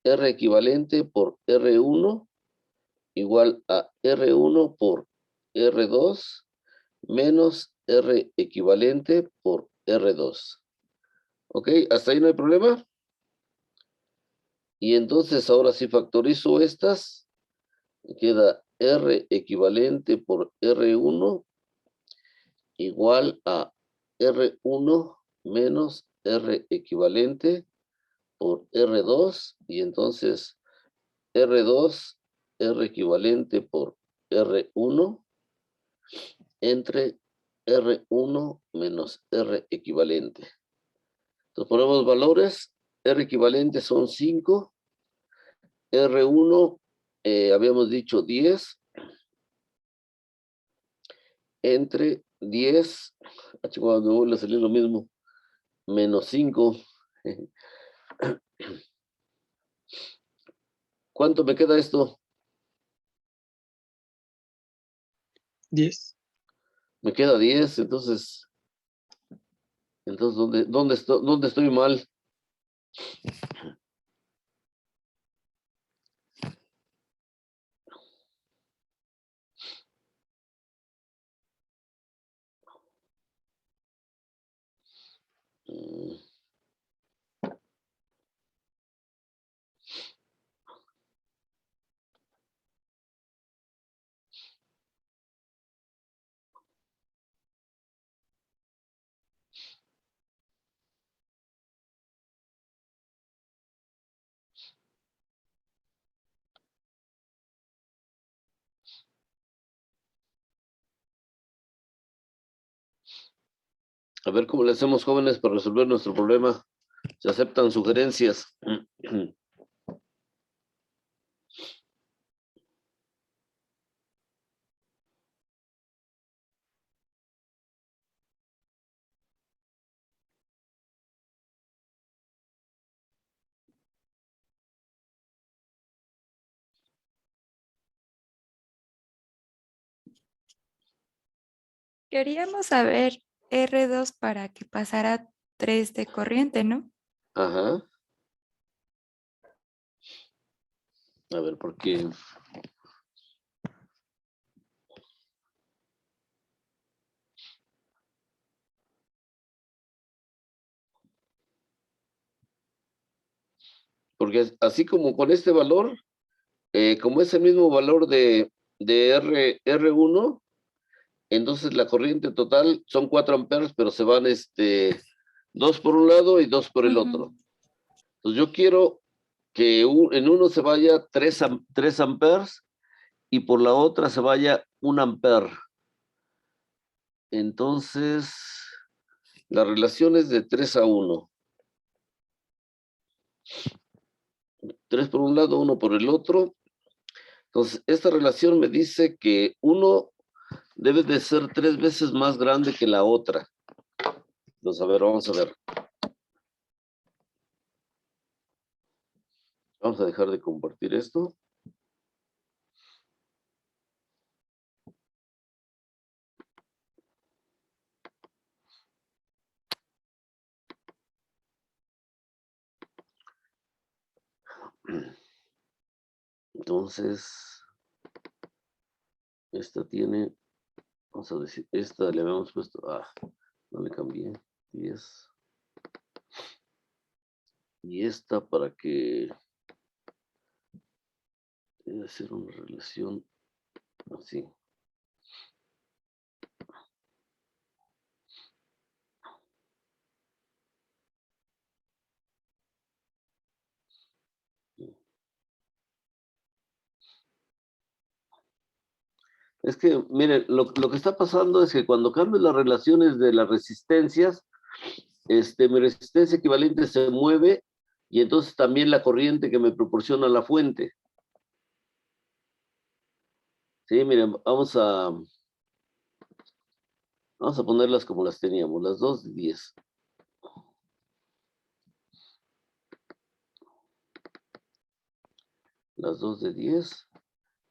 [SPEAKER 1] R equivalente por R1 igual a R1 por R2 menos R equivalente por R2. ¿Ok? ¿Hasta ahí no hay problema? Y entonces ahora si factorizo estas, queda R equivalente por R1 igual a R1 menos R equivalente por R2 y entonces R2, R equivalente por R1 entre R1 menos R equivalente. Entonces ponemos valores, R equivalente son 5, R1 habíamos dicho 10, entre 10, cuando me vuelve a salir lo mismo, menos 5. ¿Cuánto me queda esto?
[SPEAKER 4] 10.
[SPEAKER 1] Me queda 10, entonces, ¿dónde estoy mal? Mm. A ver cómo le hacemos, jóvenes, para resolver nuestro problema. Se aceptan sugerencias.
[SPEAKER 2] Queríamos saber R2 para que pasara 3 de corriente, ¿no?
[SPEAKER 1] Ajá. A ver, ¿por qué? Porque así como con este valor, como es el mismo valor de R1, entonces la corriente total son 4 amperes, pero se van 2 por un lado y 2 por el
[SPEAKER 2] Ujú.
[SPEAKER 1] otro. Entonces yo quiero que en uno se vaya 3 amperes y por la otra se vaya 1 amper. Entonces, la relación es de 3:1. 3 por un lado, 1 por el otro. Entonces, esta relación me dice que uno debe de ser 3 veces más grande que la otra. Entonces, a ver, vamos a ver. Vamos a dejar de compartir esto. Entonces, esta tiene, vamos a decir, esta le habíamos puesto, no le cambié, 10. Y esta para que debe ser una relación así. Es que, miren, lo que está pasando es que cuando cambio las relaciones de las resistencias, mi resistencia equivalente se mueve y entonces también la corriente que me proporciona la fuente. Sí, miren, vamos a ponerlas como las teníamos, las 2 de 10. Las 2 de 10.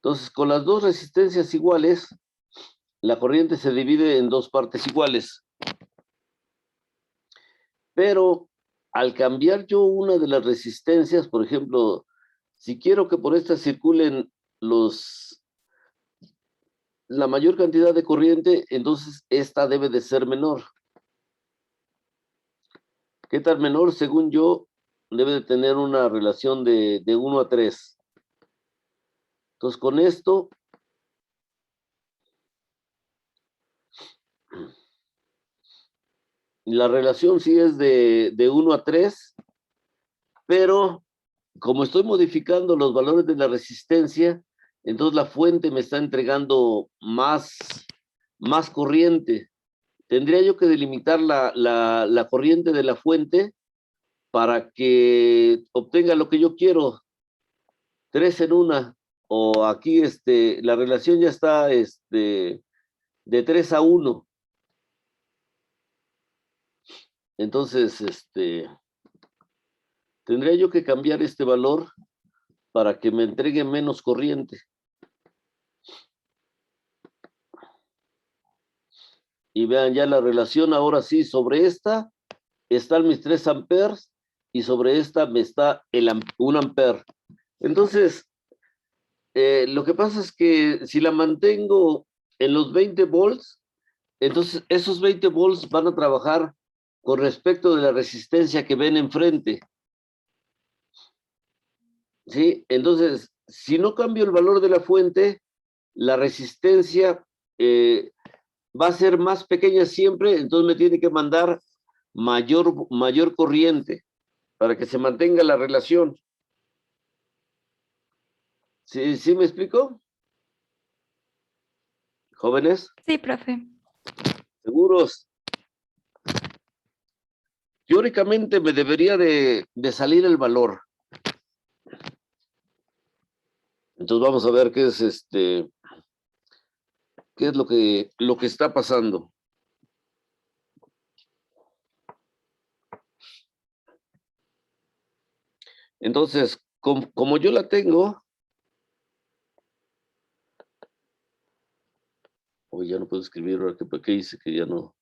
[SPEAKER 1] Entonces, con las dos resistencias iguales, la corriente se divide en dos partes iguales. Pero al cambiar yo una de las resistencias, por ejemplo, si quiero que por esta circulen la mayor cantidad de corriente, entonces esta debe de ser menor. ¿Qué tal menor? Según yo, debe de tener una relación de 1:3. Entonces, con esto, la relación sí es de 1:3, pero como estoy modificando los valores de la resistencia, entonces la fuente me está entregando más corriente. Tendría yo que delimitar la corriente de la fuente para que obtenga lo que yo quiero, 3 en 1, o aquí la relación ya está de 3:1. Entonces, tendría yo que cambiar este valor para que me entregue menos corriente. Y vean ya la relación, ahora sí, sobre esta están mis 3 amperes y sobre esta me está 1 ampere. Entonces, lo que pasa es que si la mantengo en los 20 volts, entonces esos 20 volts van a trabajar con respecto de la resistencia que ven enfrente. ¿Sí? Entonces, si no cambio el valor de la fuente, la resistencia va a ser más pequeña siempre, entonces me tiene que mandar mayor corriente para que se mantenga la relación. ¿Sí me explico? ¿Jóvenes?
[SPEAKER 2] Sí, profe.
[SPEAKER 1] ¿Seguros? Teóricamente me debería de salir el valor. Entonces vamos a ver qué es qué es lo que está pasando. Entonces, como yo la tengo, hoy ya no puedo escribir, ahora que para qué hice que ya no.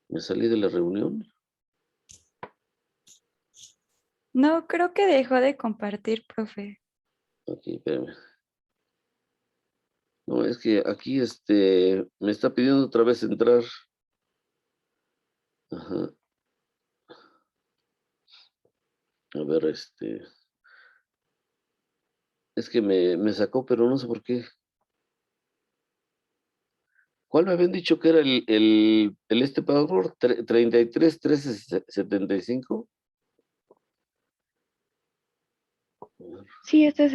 [SPEAKER 1] Me salí de la reunión.
[SPEAKER 2] No, creo que dejó de compartir, profe.
[SPEAKER 1] Ok, espérame. No, es que aquí me está pidiendo otra vez entrar. Ajá. A ver, es que me sacó, pero no sé por qué. ¿Cuál me habían dicho que era el password? 33 13 75.
[SPEAKER 6] Sí, este es.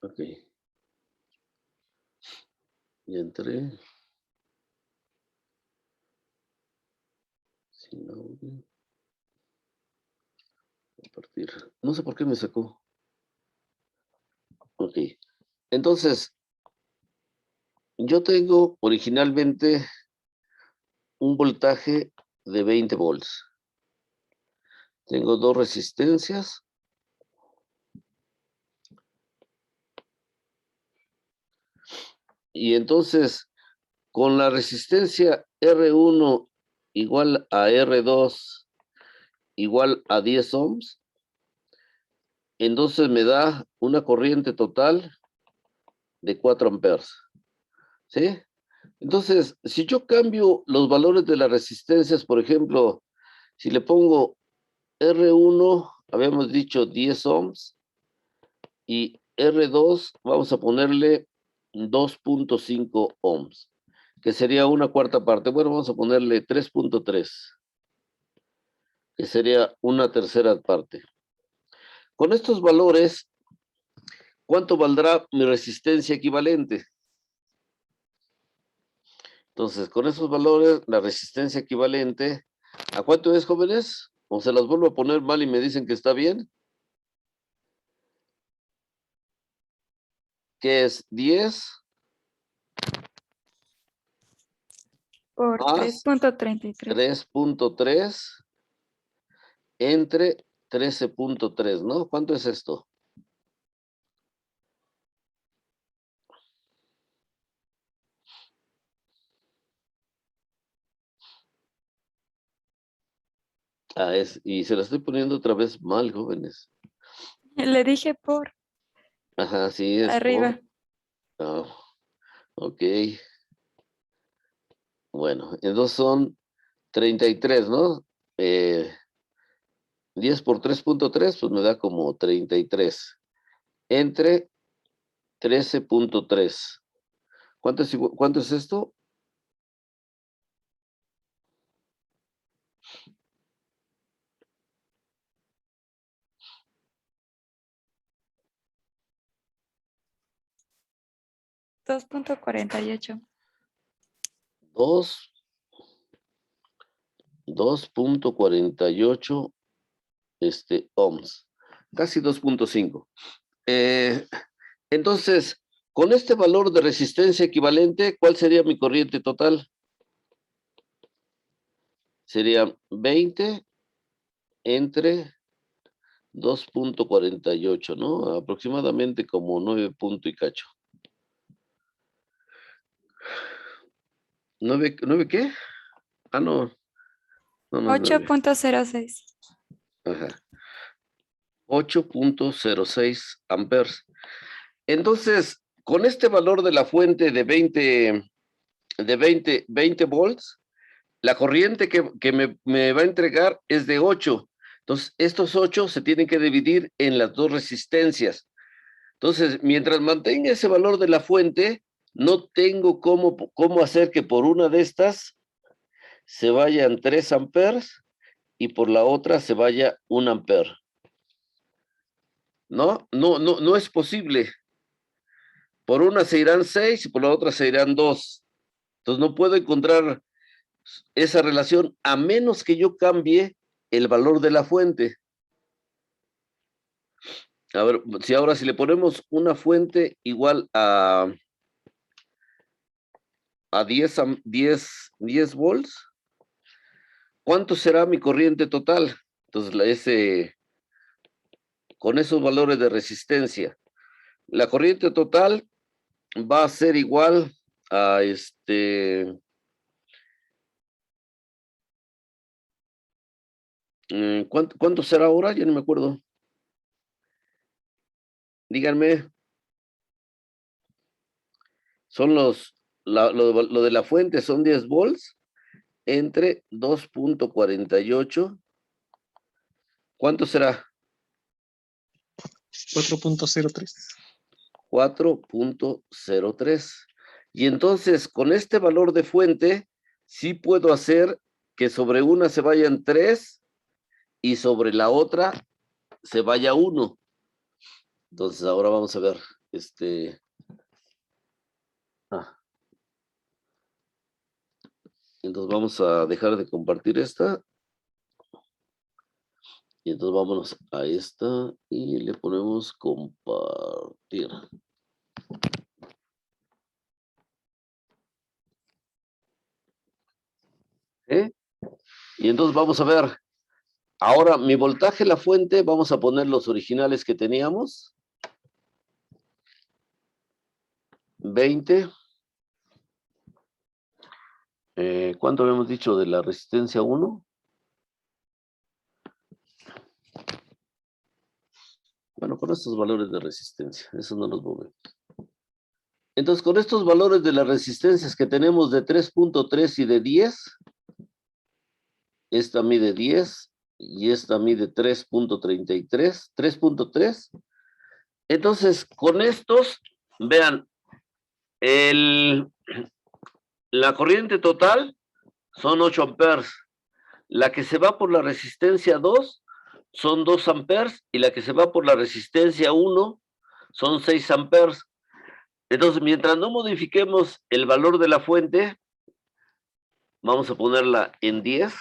[SPEAKER 1] Ok. Ya entré. Sin audio. Compartir. No sé por qué me sacó. Ok. Entonces, yo tengo originalmente un voltaje de 20 volts. Tengo 2 resistencias. Y entonces, con la resistencia R1 igual a R2 igual a 10 ohms, entonces me da una corriente total de 4 amperes. ¿Sí? Entonces, si yo cambio los valores de las resistencias, por ejemplo, si le pongo R1, habíamos dicho 10 ohms, y R2, vamos a ponerle 2.5 ohms, que sería una cuarta parte. Bueno, vamos a ponerle 3.3, que sería una tercera parte. Con estos valores, ¿cuánto valdrá mi resistencia equivalente? Entonces, con esos valores, la resistencia equivalente, ¿a cuánto es, jóvenes? ¿O se las vuelvo a poner mal y me dicen que está bien? ¿Qué es 10
[SPEAKER 2] Por
[SPEAKER 1] más
[SPEAKER 2] 3.33.
[SPEAKER 1] 3.3 entre 13.3, ¿no? ¿Cuánto es esto? Y se la estoy poniendo otra vez mal, jóvenes.
[SPEAKER 2] Le dije por
[SPEAKER 1] Ajá, sí, es
[SPEAKER 2] arriba.
[SPEAKER 1] Ah, ok. Bueno, entonces son 33, ¿no? 10 por 3.3, pues me da como 33. Entre 13.3. ¿Cuánto es esto?
[SPEAKER 2] Dos punto 48.
[SPEAKER 1] 2.48 ohms. Casi 2.5. Entonces, con este valor de resistencia equivalente, ¿cuál sería mi corriente total? sería 20 entre 2.48, ¿no? Aproximadamente como 9 punto y cacho. ¿9 qué? Ah, no. No, no es 9.
[SPEAKER 2] 8.06.
[SPEAKER 1] Ajá. 8.06 amperes. Entonces, con este valor de la fuente de 20 volts, la corriente que me va a entregar es de 8. Entonces, estos 8 se tienen que dividir en las dos resistencias. Entonces, mientras mantenga ese valor de la fuente, no tengo cómo hacer que por una de estas se vayan 3 amperes y por la otra se vaya 1 amper. No es posible. Por una se irán 6 y por la otra se irán 2. Entonces no puedo encontrar esa relación a menos que yo cambie el valor de la fuente. A ver, si le ponemos una fuente igual a 10 volts, ¿cuánto será mi corriente total? Entonces, con esos valores de resistencia, la corriente total va a ser igual a ¿cuánto será ahora? Ya no me acuerdo. Díganme. Son lo de la fuente son 10 volts entre 2.48. ¿Cuánto será?
[SPEAKER 4] 4.03.
[SPEAKER 1] 4.03. Y entonces, con este valor de fuente, sí puedo hacer que sobre una se vayan 3 y sobre la otra se vaya 1. Entonces, ahora vamos a ver. Entonces, vamos a dejar de compartir esta. Y entonces, vámonos a esta y le ponemos compartir. ¿Eh? Y entonces vamos a ver, ahora mi voltaje, la fuente, vamos a poner los originales que teníamos. 20. ¿Cuánto habíamos dicho de la resistencia 1? Bueno, con estos valores de resistencia, eso no los movemos. Entonces, con estos valores de las resistencias que tenemos de 3.3 y de 10, esta mide 10 y esta mide 3.33, 3.3. Entonces, con estos, vean, la corriente total son 8 amperes. La que se va por la resistencia 2 son 2 amperes y la que se va por la resistencia 1 son 6 amperes. Entonces, mientras no modifiquemos el valor de la fuente, vamos a ponerla en 10.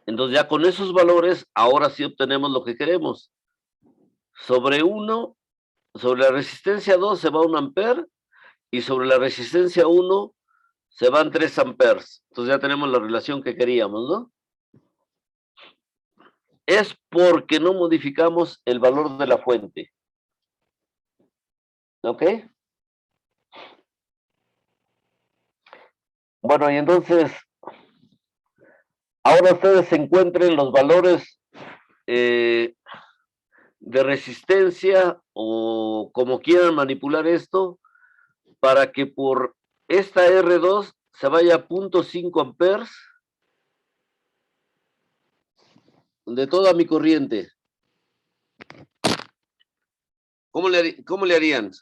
[SPEAKER 1] Entonces, ya con esos valores, ahora sí obtenemos lo que queremos. Sobre la resistencia 2 se va 1 amper y sobre la resistencia 1 se van 3 amperes. Entonces ya tenemos la relación que queríamos, ¿no? Es porque no modificamos el valor de la fuente. ¿Ok? Bueno, y entonces, ahora ustedes encuentren los valores de resistencia o como quieran manipular esto para que por esta R2 se vaya a 0.5 amperes de toda mi corriente. ¿Cómo le harían?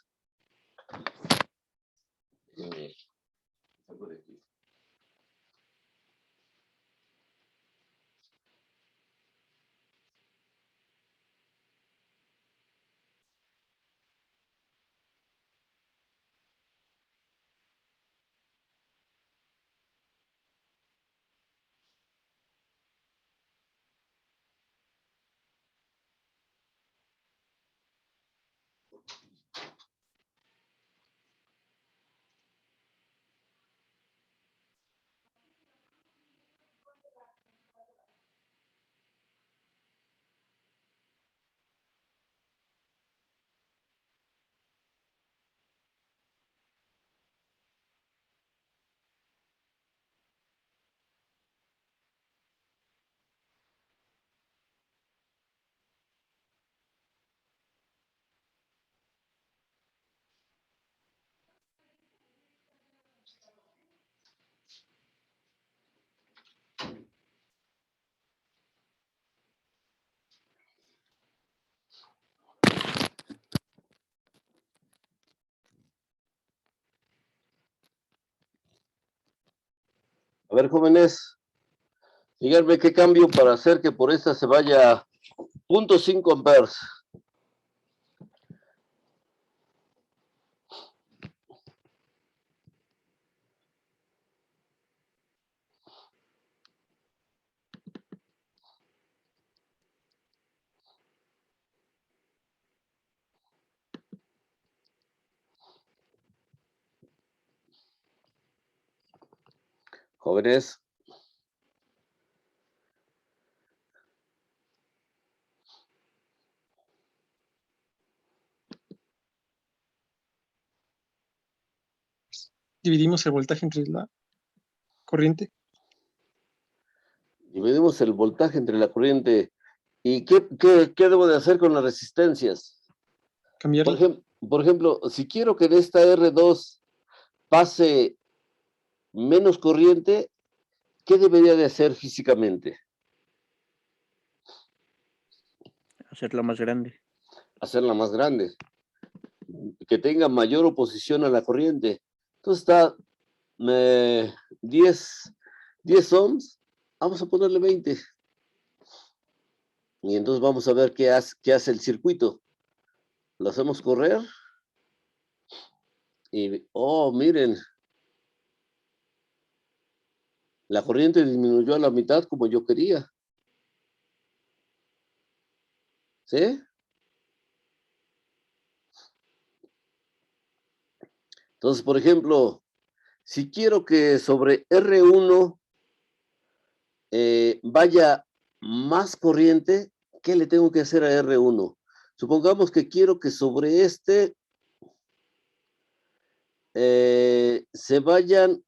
[SPEAKER 1] A ver, jóvenes, díganme qué cambio para hacer que por esta se vaya 0.5 amperes. Jóvenes.
[SPEAKER 4] Dividimos el voltaje entre la corriente.
[SPEAKER 1] Dividimos el voltaje entre la corriente. ¿Y qué debo de hacer con las resistencias?
[SPEAKER 4] Cambiarla.
[SPEAKER 1] Por ejemplo, si quiero que en esta R2 pase menos corriente, ¿qué debería de hacer físicamente?
[SPEAKER 5] Hacerla más grande.
[SPEAKER 1] Hacerla más grande. Que tenga mayor oposición a la corriente. Entonces está 10 ohms, vamos a ponerle 20. Y entonces vamos a ver qué hace el circuito. Lo hacemos correr. Y, oh, miren. La corriente disminuyó a la mitad como yo quería. ¿Sí? Entonces, por ejemplo, si quiero que sobre R1 vaya más corriente, ¿qué le tengo que hacer a R1? Supongamos que quiero que sobre este se vayan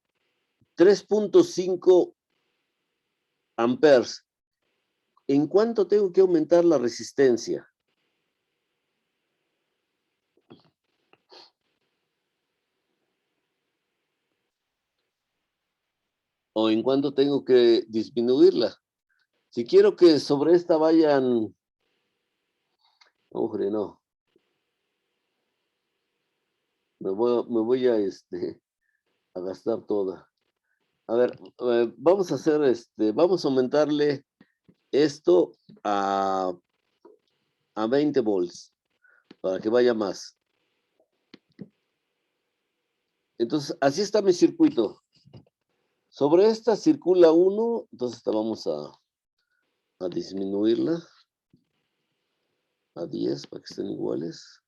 [SPEAKER 1] 3.5 amperes. ¿En cuánto tengo que aumentar la resistencia? ¿O en cuánto tengo que disminuirla? Si quiero que sobre esta vayan... Hombre, no. Me voy a gastar toda. A ver, vamos a hacer vamos a aumentarle esto a 20 volts para que vaya más. Entonces, así está mi circuito. Sobre esta circula 1, entonces vamos a disminuirla a 10 para que estén iguales.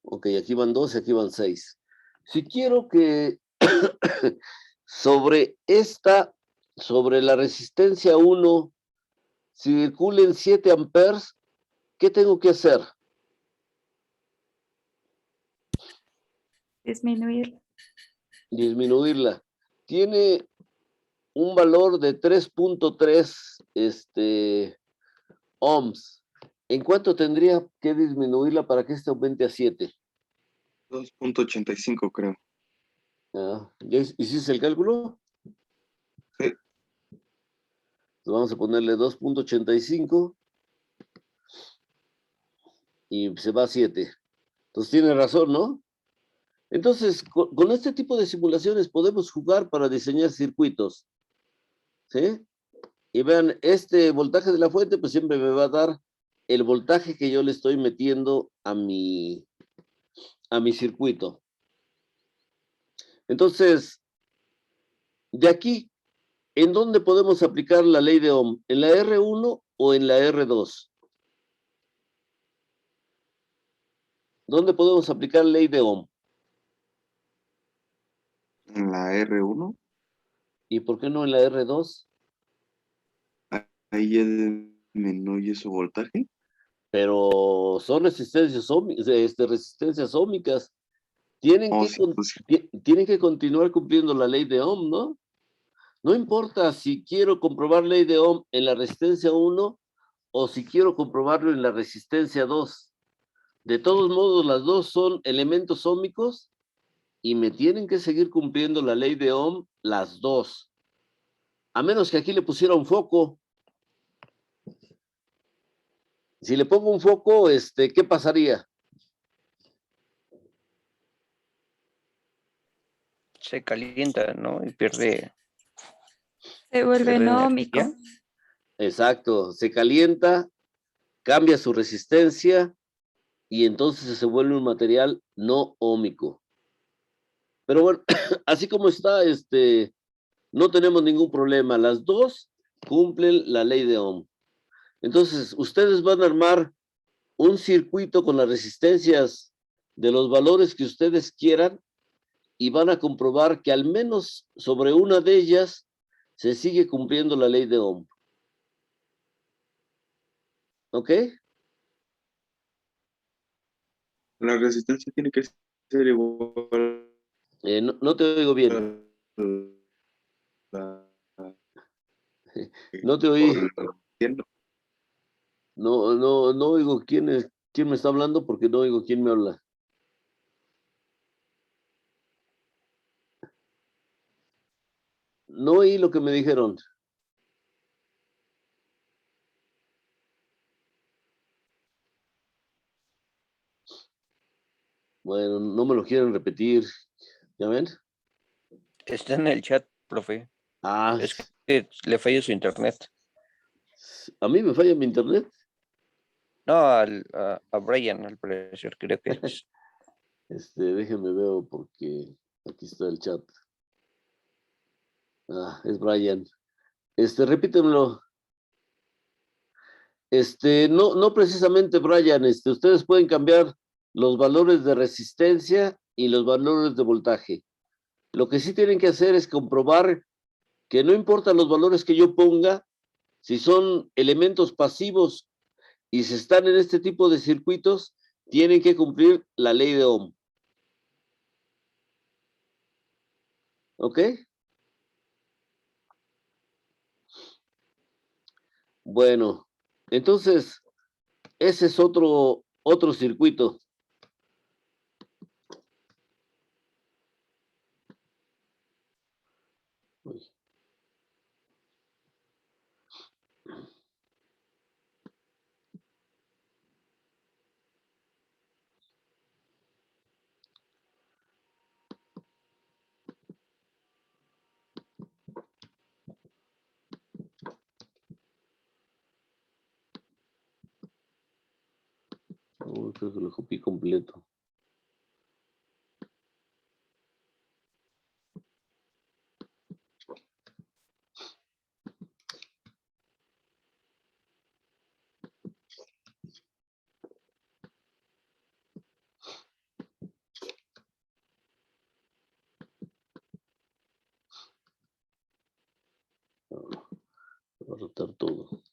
[SPEAKER 1] Ok, aquí van 2 y aquí van 6. Si quiero que sobre la resistencia 1, circulen 7 amperes, ¿qué tengo que hacer?
[SPEAKER 2] Disminuir.
[SPEAKER 1] Disminuirla. Tiene un valor de 3.3 ohms. ¿En cuánto tendría que disminuirla para que aumente a 7?
[SPEAKER 7] 2.85 creo.
[SPEAKER 1] ¿Ya hiciste el cálculo?
[SPEAKER 7] Sí.
[SPEAKER 1] Entonces vamos a ponerle 2.85 y se va a 7. Entonces tiene razón, ¿no? Entonces, con este tipo de simulaciones podemos jugar para diseñar circuitos. ¿Sí? Y vean, este voltaje de la fuente, pues siempre me va a dar el voltaje que yo le estoy metiendo a mi circuito. Entonces, de aquí, ¿en dónde podemos aplicar la ley de Ohm? ¿En la R1 o en la R2? ¿Dónde podemos aplicar la ley de Ohm?
[SPEAKER 7] En la R1,
[SPEAKER 1] ¿Y por qué no en la R2?
[SPEAKER 7] ahí ya disminuye su voltaje.
[SPEAKER 1] Pero son resistencias ohmicas. Tienen
[SPEAKER 7] Oh,
[SPEAKER 1] que,
[SPEAKER 7] sí, pues sí.
[SPEAKER 1] tienen que continuar cumpliendo la ley de Ohm, ¿no? No importa si quiero comprobar ley de Ohm en la resistencia 1 o si quiero comprobarlo en la resistencia 2. De todos modos, las dos son elementos óhmicos y me tienen que seguir cumpliendo la ley de Ohm las dos. A menos que aquí le pusiera un foco. Si le pongo un foco, ¿qué pasaría?
[SPEAKER 5] se calienta, ¿no? Y pierde,
[SPEAKER 2] Se vuelve
[SPEAKER 5] pierde
[SPEAKER 2] no ómico.
[SPEAKER 5] energía.
[SPEAKER 1] Exacto, se calienta, cambia su resistencia y entonces se vuelve un material no óhmico. Pero bueno, así como está, no tenemos ningún problema. Las dos cumplen la ley de Ohm. Entonces, ustedes van a armar un circuito con las resistencias de los valores que ustedes quieran y van a comprobar que al menos sobre una de ellas se sigue cumpliendo la ley de Ohm. ¿Ok?
[SPEAKER 7] La resistencia tiene que ser igual
[SPEAKER 1] No te oigo bien.
[SPEAKER 7] a
[SPEAKER 1] No te oí.
[SPEAKER 7] entiendo.
[SPEAKER 1] No oigo quién me está hablando porque no oigo quién me habla. No oí lo que me dijeron. Bueno, no me lo quieren repetir. ¿Ya ven?
[SPEAKER 5] Está en el chat, profe.
[SPEAKER 1] Ah,
[SPEAKER 5] Es que le falla su internet.
[SPEAKER 1] a mí me falla mi internet.
[SPEAKER 5] No, a Brian, al parecer, creo que es.
[SPEAKER 1] Déjenme ver porque aquí está el chat. Ah, es Brian. Repítemelo. No precisamente, Brian. Ustedes pueden cambiar los valores de resistencia y los valores de voltaje. Lo que sí tienen que hacer es comprobar que no importa los valores que yo ponga, si son elementos pasivos y si están en este tipo de circuitos, tienen que cumplir la ley de Ohm. ¿Ok? Bueno, entonces, ese es otro circuito. Uy. Uy, creo que lo copié completo. Voy a rotar todo.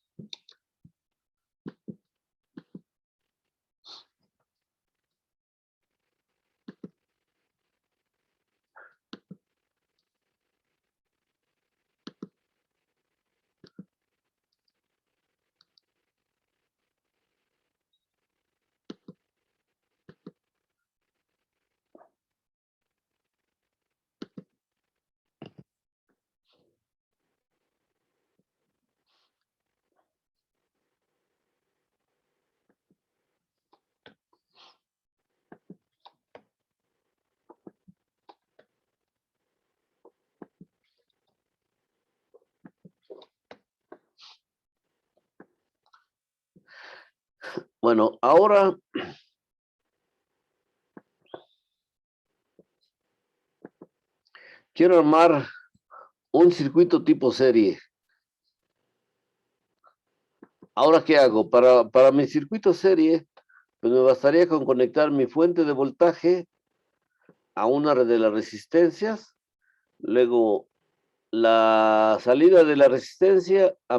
[SPEAKER 1] Bueno, ahora quiero armar un circuito tipo serie. Ahora, ¿qué hago? Para mi circuito serie, pues me bastaría con conectar mi fuente de voltaje a una de las resistencias, luego la salida de la resistencia a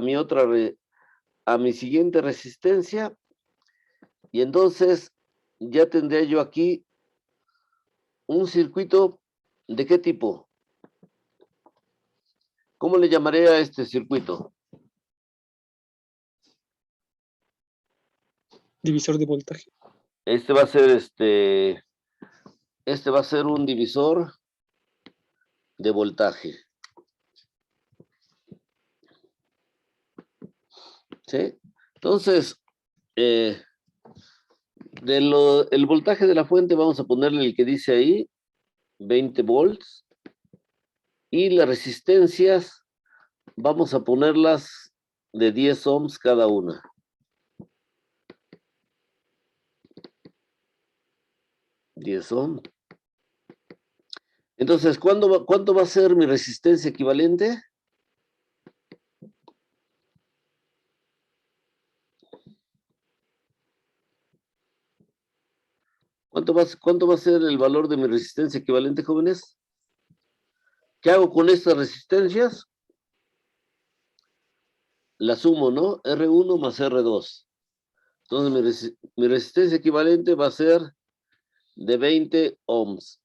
[SPEAKER 1] a mi siguiente resistencia, y entonces ya tendré yo aquí un circuito. ¿De qué tipo? ¿Cómo le llamaré a este circuito?
[SPEAKER 4] Divisor de voltaje.
[SPEAKER 1] Este va a ser un divisor de voltaje. ¿Sí? Entonces, el voltaje de la fuente vamos a ponerle el que dice ahí, 20 volts. Y las resistencias vamos a ponerlas de 10 ohms cada una. ¿10 ohms? Entonces, ¿cuánto va a ser mi resistencia equivalente? ¿Cuánto va a ser el valor de mi resistencia equivalente, jóvenes? ¿Qué hago con estas resistencias? La sumo, ¿no? R1 más R2. Entonces, mi resistencia equivalente va a ser de 20 ohms.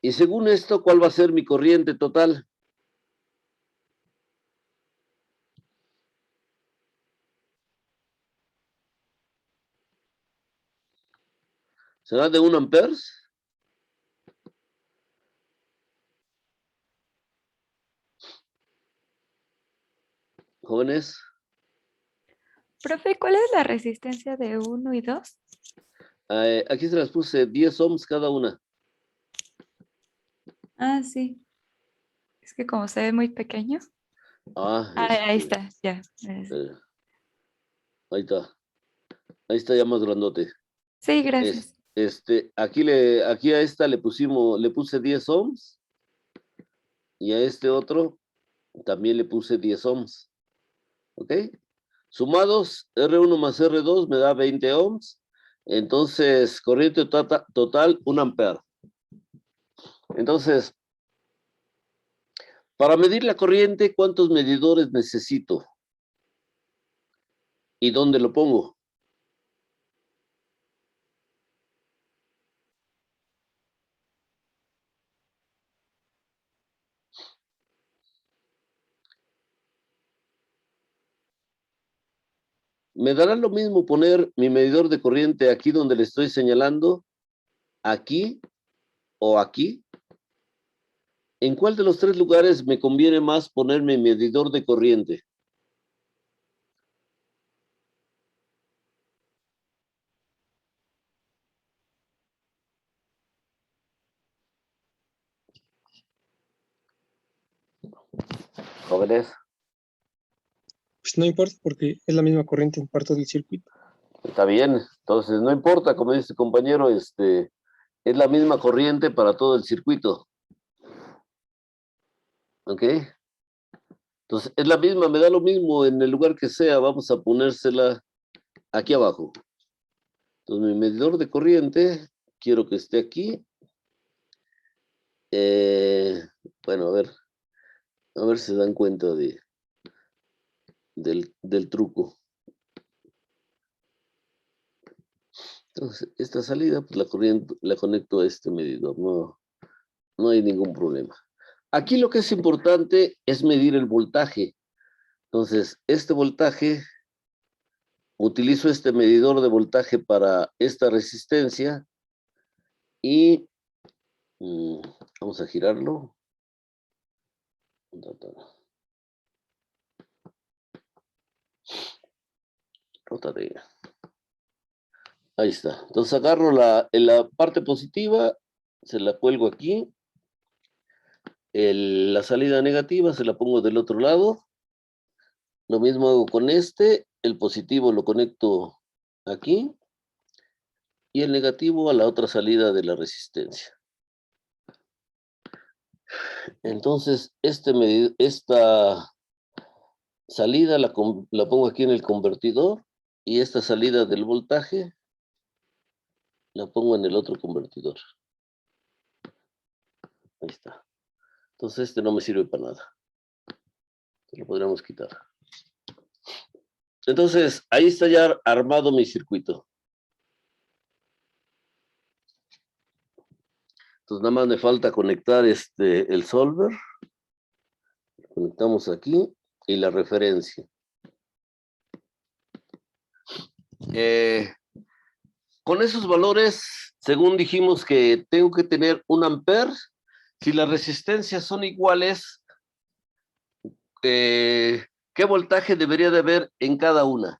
[SPEAKER 1] Y según esto, ¿cuál va a ser mi corriente total? ¿Será de 1 amperes? Jóvenes,
[SPEAKER 2] Profe, ¿cuál es la resistencia de 1 y 2?
[SPEAKER 1] aquí se las puse 10 ohms cada una.
[SPEAKER 2] Ah, sí. Es que como se ve muy pequeño. Ahí está, ya.
[SPEAKER 1] Eh, ahí está. Ahí está ya más grandote.
[SPEAKER 2] Sí, gracias.
[SPEAKER 1] Aquí a esta le puse 10 ohms. Y a este otro también le puse 10 ohms. ¿Ok? Sumados, R1 más R2 me da 20 ohms. Entonces, corriente total 1 ampere. Entonces, para medir la corriente, ¿cuántos medidores necesito? ¿Y dónde lo pongo? ¿Me dará lo mismo poner mi medidor de corriente aquí donde le estoy señalando? ¿Aquí o aquí? ¿En cuál de los tres lugares me conviene más poner mi medidor de corriente? Jóvenes,
[SPEAKER 4] Pues no importa porque es la misma corriente en parte del circuito.
[SPEAKER 1] está bien. Entonces, no importa, como dice el compañero, es la misma corriente para todo el circuito. ¿Ok? Entonces, es la misma, me da lo mismo en el lugar que sea. Vamos a ponérsela aquí abajo. Entonces, mi medidor de corriente, quiero que esté aquí. Bueno, a ver si se dan cuenta del truco. Entonces, esta salida, pues la conecto a este medidor, no hay ningún problema. Aquí lo que es importante es medir el voltaje. Entonces, este voltaje, utilizo este medidor de voltaje para esta resistencia y vamos a girarlo. Rotaré. Ahí está. Entonces agarro en la parte positiva, se la cuelgo aquí. La salida negativa se la pongo del otro lado. Lo mismo hago con el positivo lo conecto aquí y el negativo a la otra salida de la resistencia. Entonces, esta salida la pongo aquí en el convertidor y esta salida del voltaje la pongo en el otro convertidor. Ahí está. Entonces, no me sirve para nada. Lo podríamos quitar. Entonces, ahí está ya armado mi circuito. Entonces, nada más me falta conectar el solver. Conectamos aquí y la referencia. Con esos valores, según dijimos que tengo que tener 1 ampere, si las resistencias son iguales, ¿qué voltaje debería de haber en cada una?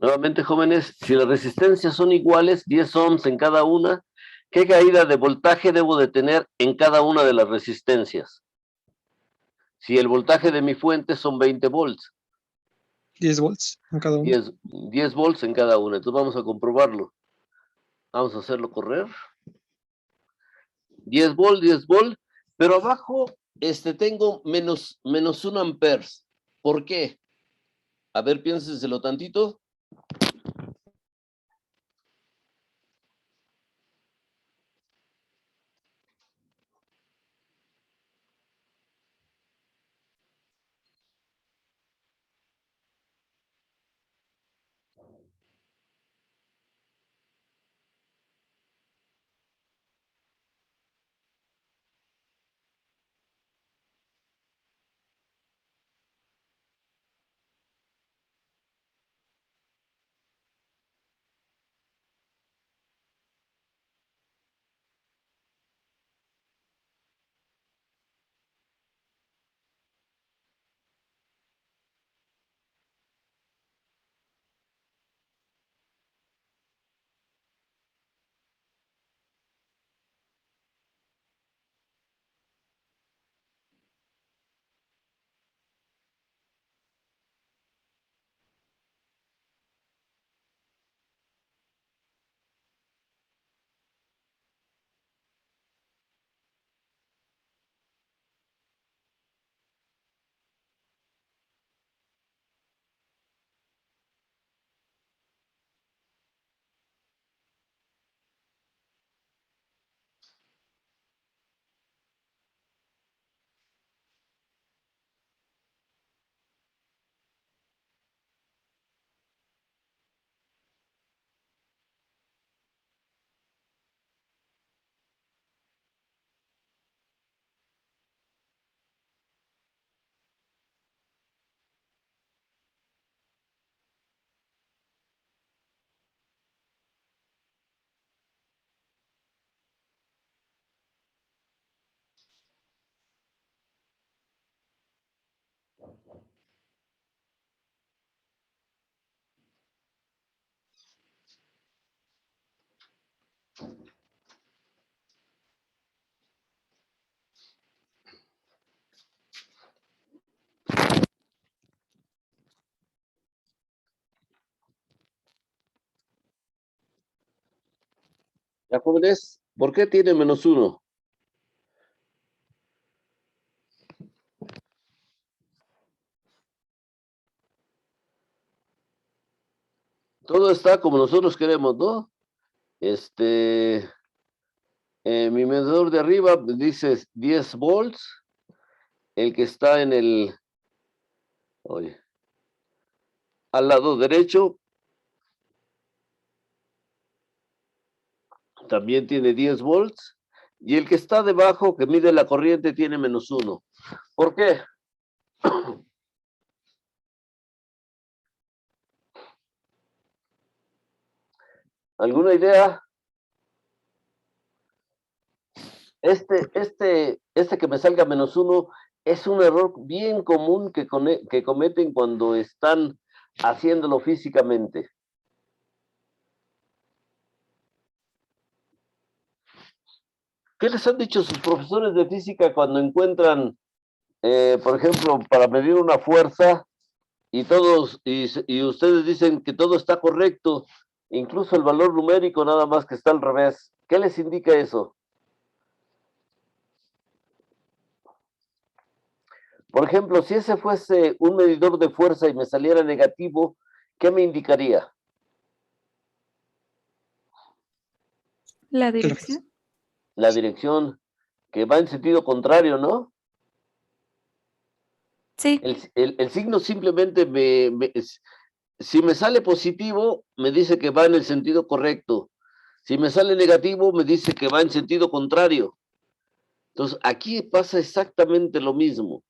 [SPEAKER 1] Nuevamente, jóvenes, si las resistencias son iguales, 10 ohms en cada una, ¿qué caída de voltaje debo de tener en cada una de las resistencias? Si el voltaje de mi fuente son 20 volts,
[SPEAKER 4] 10 volts en cada uno.
[SPEAKER 1] 10 volts en cada una. Entonces vamos a comprobarlo. Vamos a hacerlo correr. 10 volts, pero abajo tengo menos 1 amperes. ¿Por qué? A ver, piénsenselo tantito. Ya, jóvenes, ¿por qué tiene menos 1? Todo está como nosotros queremos, ¿no? Mi medidor de arriba dice 10 volts. El que está oye, al lado derecho también tiene 10 volts. Y el que está debajo, que mide la corriente, tiene menos 1. ¿Por qué? ¿Alguna idea? Este que me salga menos 1 es un error bien común que cometen cuando están haciéndolo físicamente. ¿Qué les han dicho sus profesores de física cuando encuentran, por ejemplo, para medir una fuerza y y ustedes dicen que todo está correcto, incluso el valor numérico nada más que está al revés? ¿Qué les indica eso? Por ejemplo, si ese fuese un medidor de fuerza y me saliera negativo, ¿qué me indicaría?
[SPEAKER 2] La
[SPEAKER 4] ¿Qué le
[SPEAKER 2] dirección.
[SPEAKER 1] La dirección, que va en sentido contrario, ¿no?
[SPEAKER 2] Sí,
[SPEAKER 1] El signo simplemente si me sale positivo, me dice que va en el sentido correcto. Si me sale negativo, me dice que va en sentido contrario. Entonces, aquí pasa exactamente lo mismo,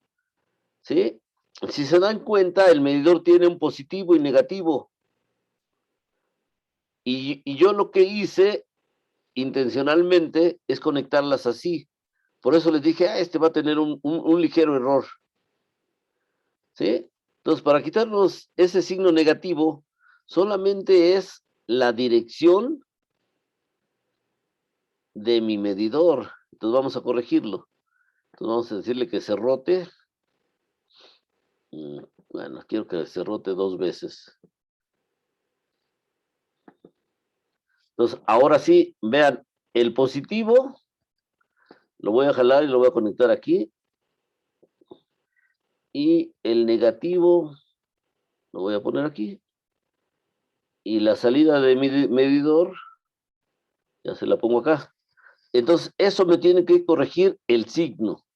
[SPEAKER 1] ¿sí? Si se dan cuenta, el medidor tiene un positivo y negativo. Y yo lo que hice intencionalmente es conectarlas así. Por eso les dije, este va a tener un ligero error, ¿sí? Entonces, para quitarnos ese signo negativo, solamente es la dirección de mi medidor. Entonces vamos a corregirlo. Entonces vamos a decirle que se rote. Bueno, quiero que se rote 2 veces. Entonces, ahora sí, vean, el positivo lo voy a jalar y lo voy a conectar aquí. Y el negativo lo voy a poner aquí. Y la salida de mi medidor, ya se la pongo acá. Entonces, eso me tiene que corregir el signo.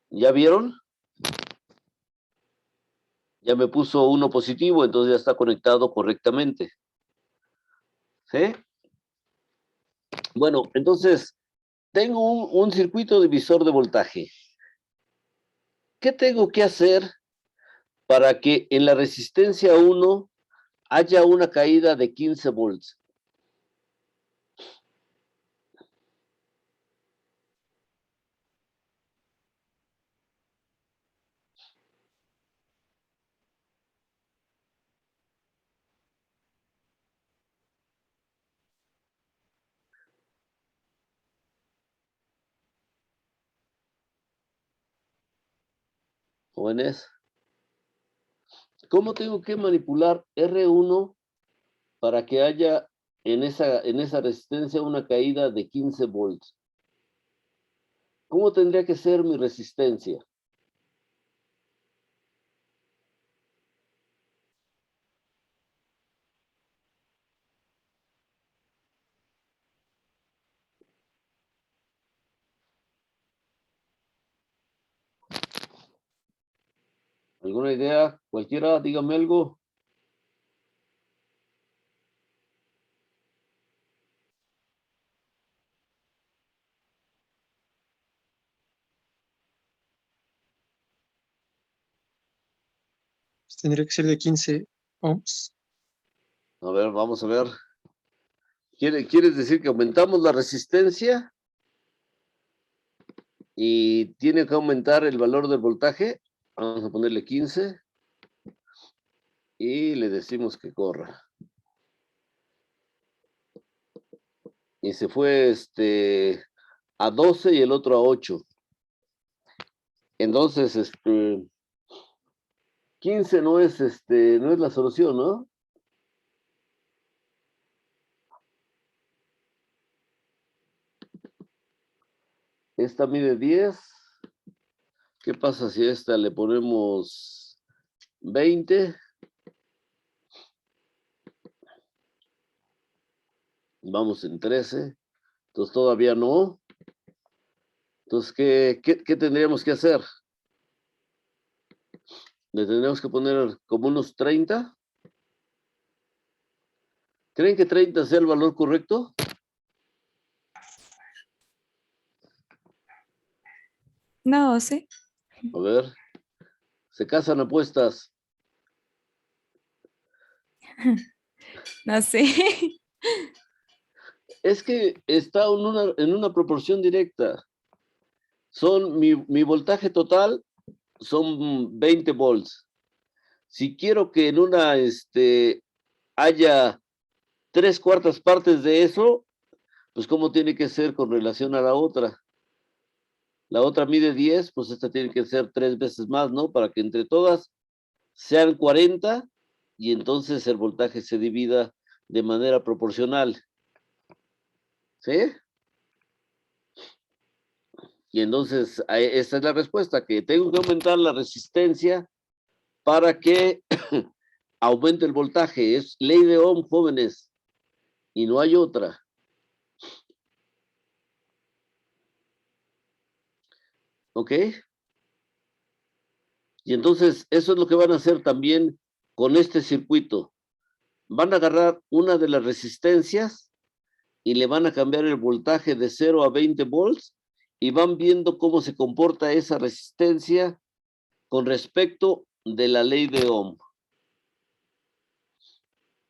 [SPEAKER 1] ¿Ya vieron? Ya me puso uno positivo, entonces ya está conectado correctamente. ¿Sí? Bueno, entonces, tengo un circuito divisor de voltaje. ¿Qué tengo que hacer para que en la resistencia 1 haya una caída de 15 volts? Jóvenes, ¿cómo tengo que manipular R1 para que haya en esa resistencia una caída de 15 volts? ¿Cómo tendría que ser mi resistencia? ¿Alguna idea? Cualquiera, dígame algo.
[SPEAKER 4] Pues tendría que ser de 15 ohms.
[SPEAKER 1] A ver, vamos a ver. ¿Quieres decir que aumentamos la resistencia? Y tiene que aumentar el valor del voltaje. Vamos a ponerle 15. Y le decimos que corra. Y se fue a 12 y el otro a 8. Entonces, 15 no es la solución, ¿no? Esta mide 10. ¿Qué pasa si a esta le ponemos 20? Vamos en 13. Entonces todavía no. Entonces, ¿qué tendríamos que hacer? Le tendríamos que poner como unos 30. ¿Creen que 30 sea el valor correcto?
[SPEAKER 2] No, sí.
[SPEAKER 1] A ver. Se casan apuestas.
[SPEAKER 2] No sé.
[SPEAKER 1] Es que está en una proporción directa. Mi voltaje total son 20 volts. Si quiero que en una haya 3/4 partes de eso, pues ¿cómo tiene que ser con relación a la otra? La otra mide 10, pues esta tiene que ser 3 veces más, ¿no? Para que entre todas sean 40 y entonces el voltaje se divida de manera proporcional. ¿Sí? Y entonces esta es la respuesta, que tengo que aumentar la resistencia para que aumente el voltaje. Es ley de Ohm, jóvenes, y no hay otra. ¿Ok? Y entonces eso es lo que van a hacer también con este circuito. Van a agarrar una de las resistencias y le van a cambiar el voltaje de 0 a 20 volts y van viendo cómo se comporta esa resistencia con respecto de la ley de Ohm.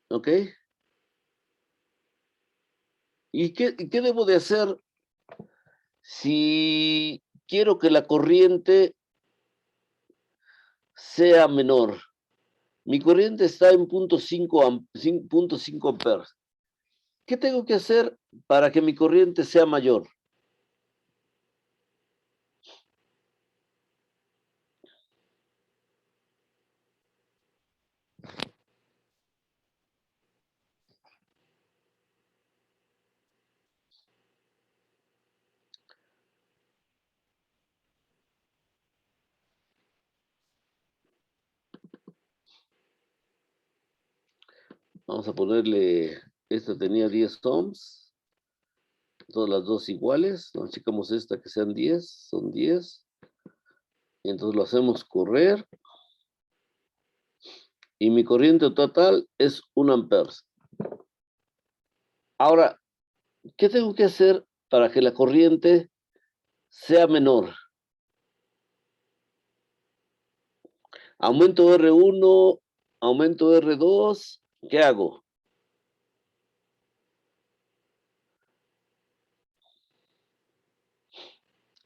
[SPEAKER 1] ¿Ok? ¿Y qué debo de hacer si quiero que la corriente sea menor? Mi corriente está en 0.5 amperes. ¿Qué tengo que hacer para que mi corriente sea mayor? Vamos a ponerle, esta tenía 10 ohms, todas las dos iguales, nos checamos esta que sean 10, son 10, y entonces lo hacemos correr, y mi corriente total es 1 ampere. Ahora, ¿qué tengo que hacer para que la corriente sea menor? Aumento R1, aumento R2, ¿qué hago?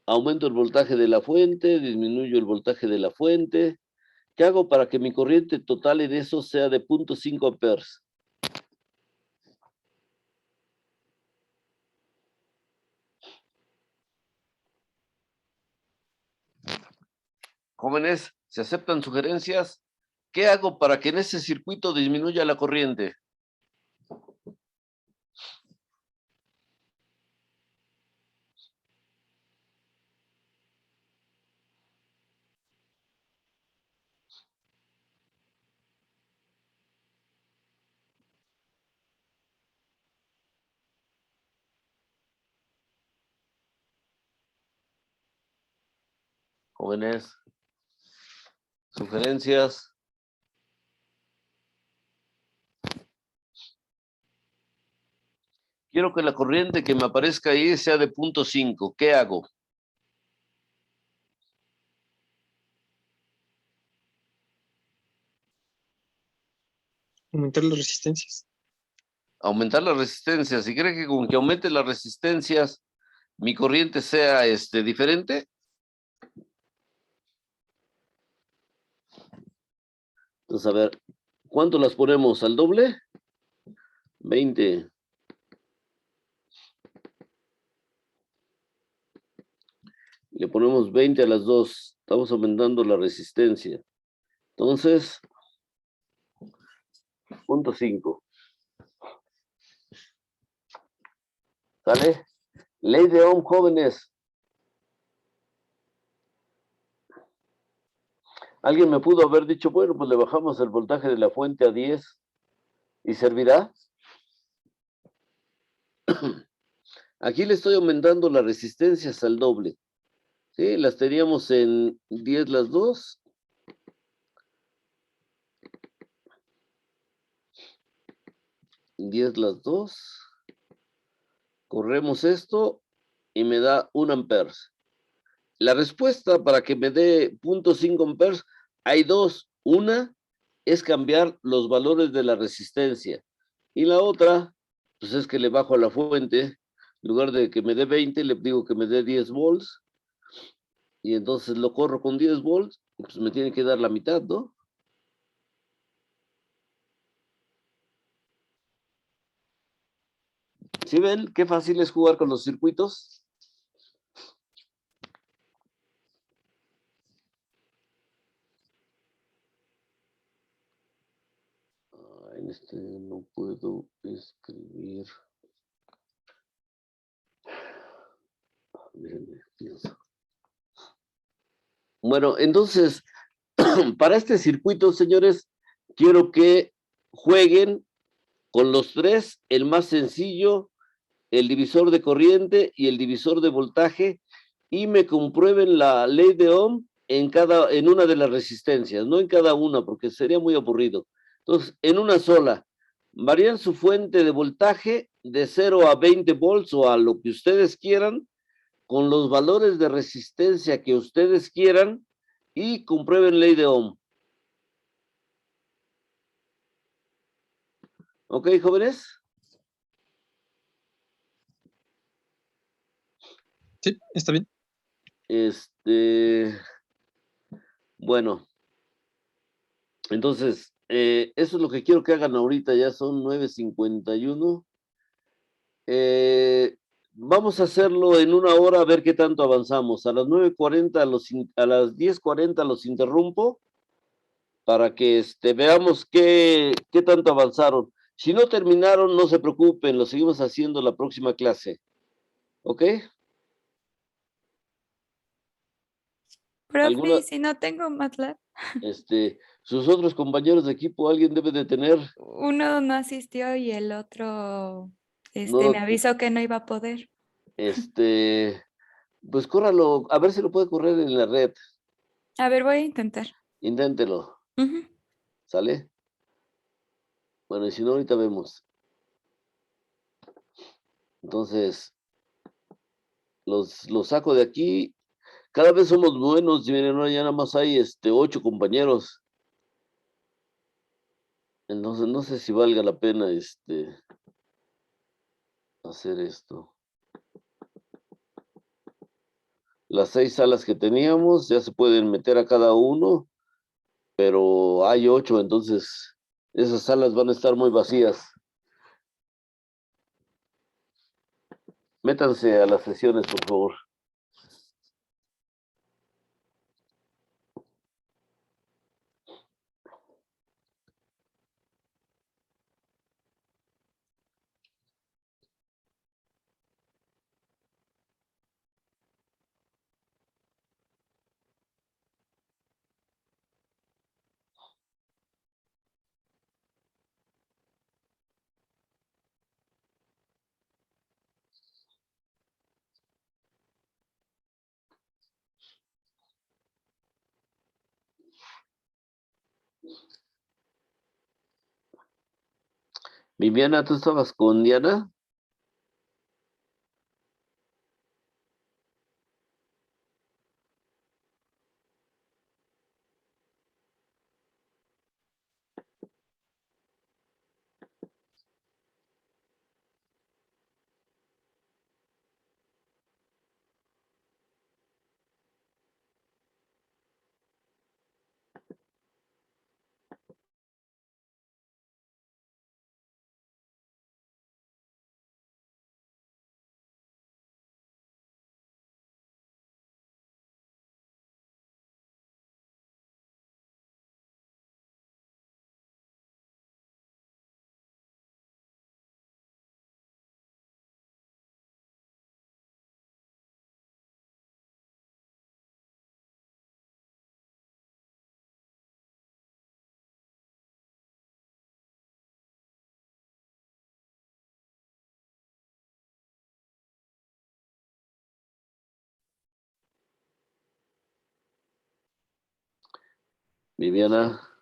[SPEAKER 1] Aumento el voltaje de la fuente, disminuyo el voltaje de la fuente. ¿Qué hago para que mi corriente total en eso sea de 0.5 amperes? Jóvenes, ¿se aceptan sugerencias? ¿Qué hago para que en ese circuito disminuya la corriente? Jóvenes, sugerencias. Quiero que la corriente que me aparezca ahí sea de 0.5. ¿Qué hago?
[SPEAKER 4] Aumentar las resistencias.
[SPEAKER 1] Aumentar las resistencias. ¿Y cree que con que aumente las resistencias mi corriente sea diferente? Entonces, a ver, ¿cuánto las ponemos? ¿Al doble? 20. Le ponemos 20 a las dos. Estamos aumentando la resistencia. Entonces, 0.5. ¿Sale? Ley de Ohm, jóvenes. Alguien me pudo haber dicho, bueno, pues le bajamos el voltaje de la fuente a 10 y servirá. Aquí le estoy aumentando las resistencias al doble. ¿Sí? Las teníamos en 10 las dos. En 10 las dos. Corremos esto y me da 1 amperes. La respuesta para que me dé 0.5 amperes, hay dos. Una es cambiar los valores de la resistencia. Y la otra, pues es que le bajo a la fuente. En lugar de que me dé 20, le digo que me dé 10 volts. Y entonces lo corro con 10 volts, pues me tiene que dar la mitad, ¿no? ¿Sí ven qué fácil es jugar con los circuitos? En este no puedo escribir. Déjenme, pienso. Bueno, entonces, para este circuito, señores, quiero que jueguen con los tres, el más sencillo, el divisor de corriente y el divisor de voltaje, y me comprueben la ley de Ohm en una de las resistencias, no en cada una, porque sería muy aburrido. Entonces, en una sola, varían su fuente de voltaje de 0 a 20 volts o a lo que ustedes quieran, con los valores de resistencia que ustedes quieran, y comprueben ley de Ohm. ¿Ok, jóvenes?
[SPEAKER 4] Sí, está bien.
[SPEAKER 1] Bueno, entonces, eso es lo que quiero que hagan ahorita, ya son 9:51. Vamos a hacerlo en una hora a ver qué tanto avanzamos. A las 9:40, a las 10:40 los interrumpo para que veamos qué tanto avanzaron. Si no terminaron, no se preocupen, lo seguimos haciendo la próxima clase. ¿Ok?
[SPEAKER 2] Profe,
[SPEAKER 1] ¿Alguna,
[SPEAKER 2] ¿y si no tengo MATLAB?
[SPEAKER 1] sus otros compañeros de equipo, alguien debe de tener?
[SPEAKER 2] Uno no asistió y el otro
[SPEAKER 1] No,
[SPEAKER 2] me avisó que no iba a poder.
[SPEAKER 1] pues córralo, a ver si lo puede correr en la red.
[SPEAKER 2] A ver, voy a intentar.
[SPEAKER 1] Inténtelo,
[SPEAKER 2] Ujú.
[SPEAKER 1] ¿sale? Bueno, y si no, ahorita vemos. Entonces, los saco de aquí. Cada vez somos buenos, y miren, ahora ya nada más hay 8 compañeros. Entonces, no sé si valga la pena hacer esto. Las 6 salas que teníamos ya se pueden meter a cada uno, pero hay 8, entonces esas salas van a estar muy vacías. Métanse a las sesiones, por favor. Viviana, ¿tú estabas con Diana? Viviana.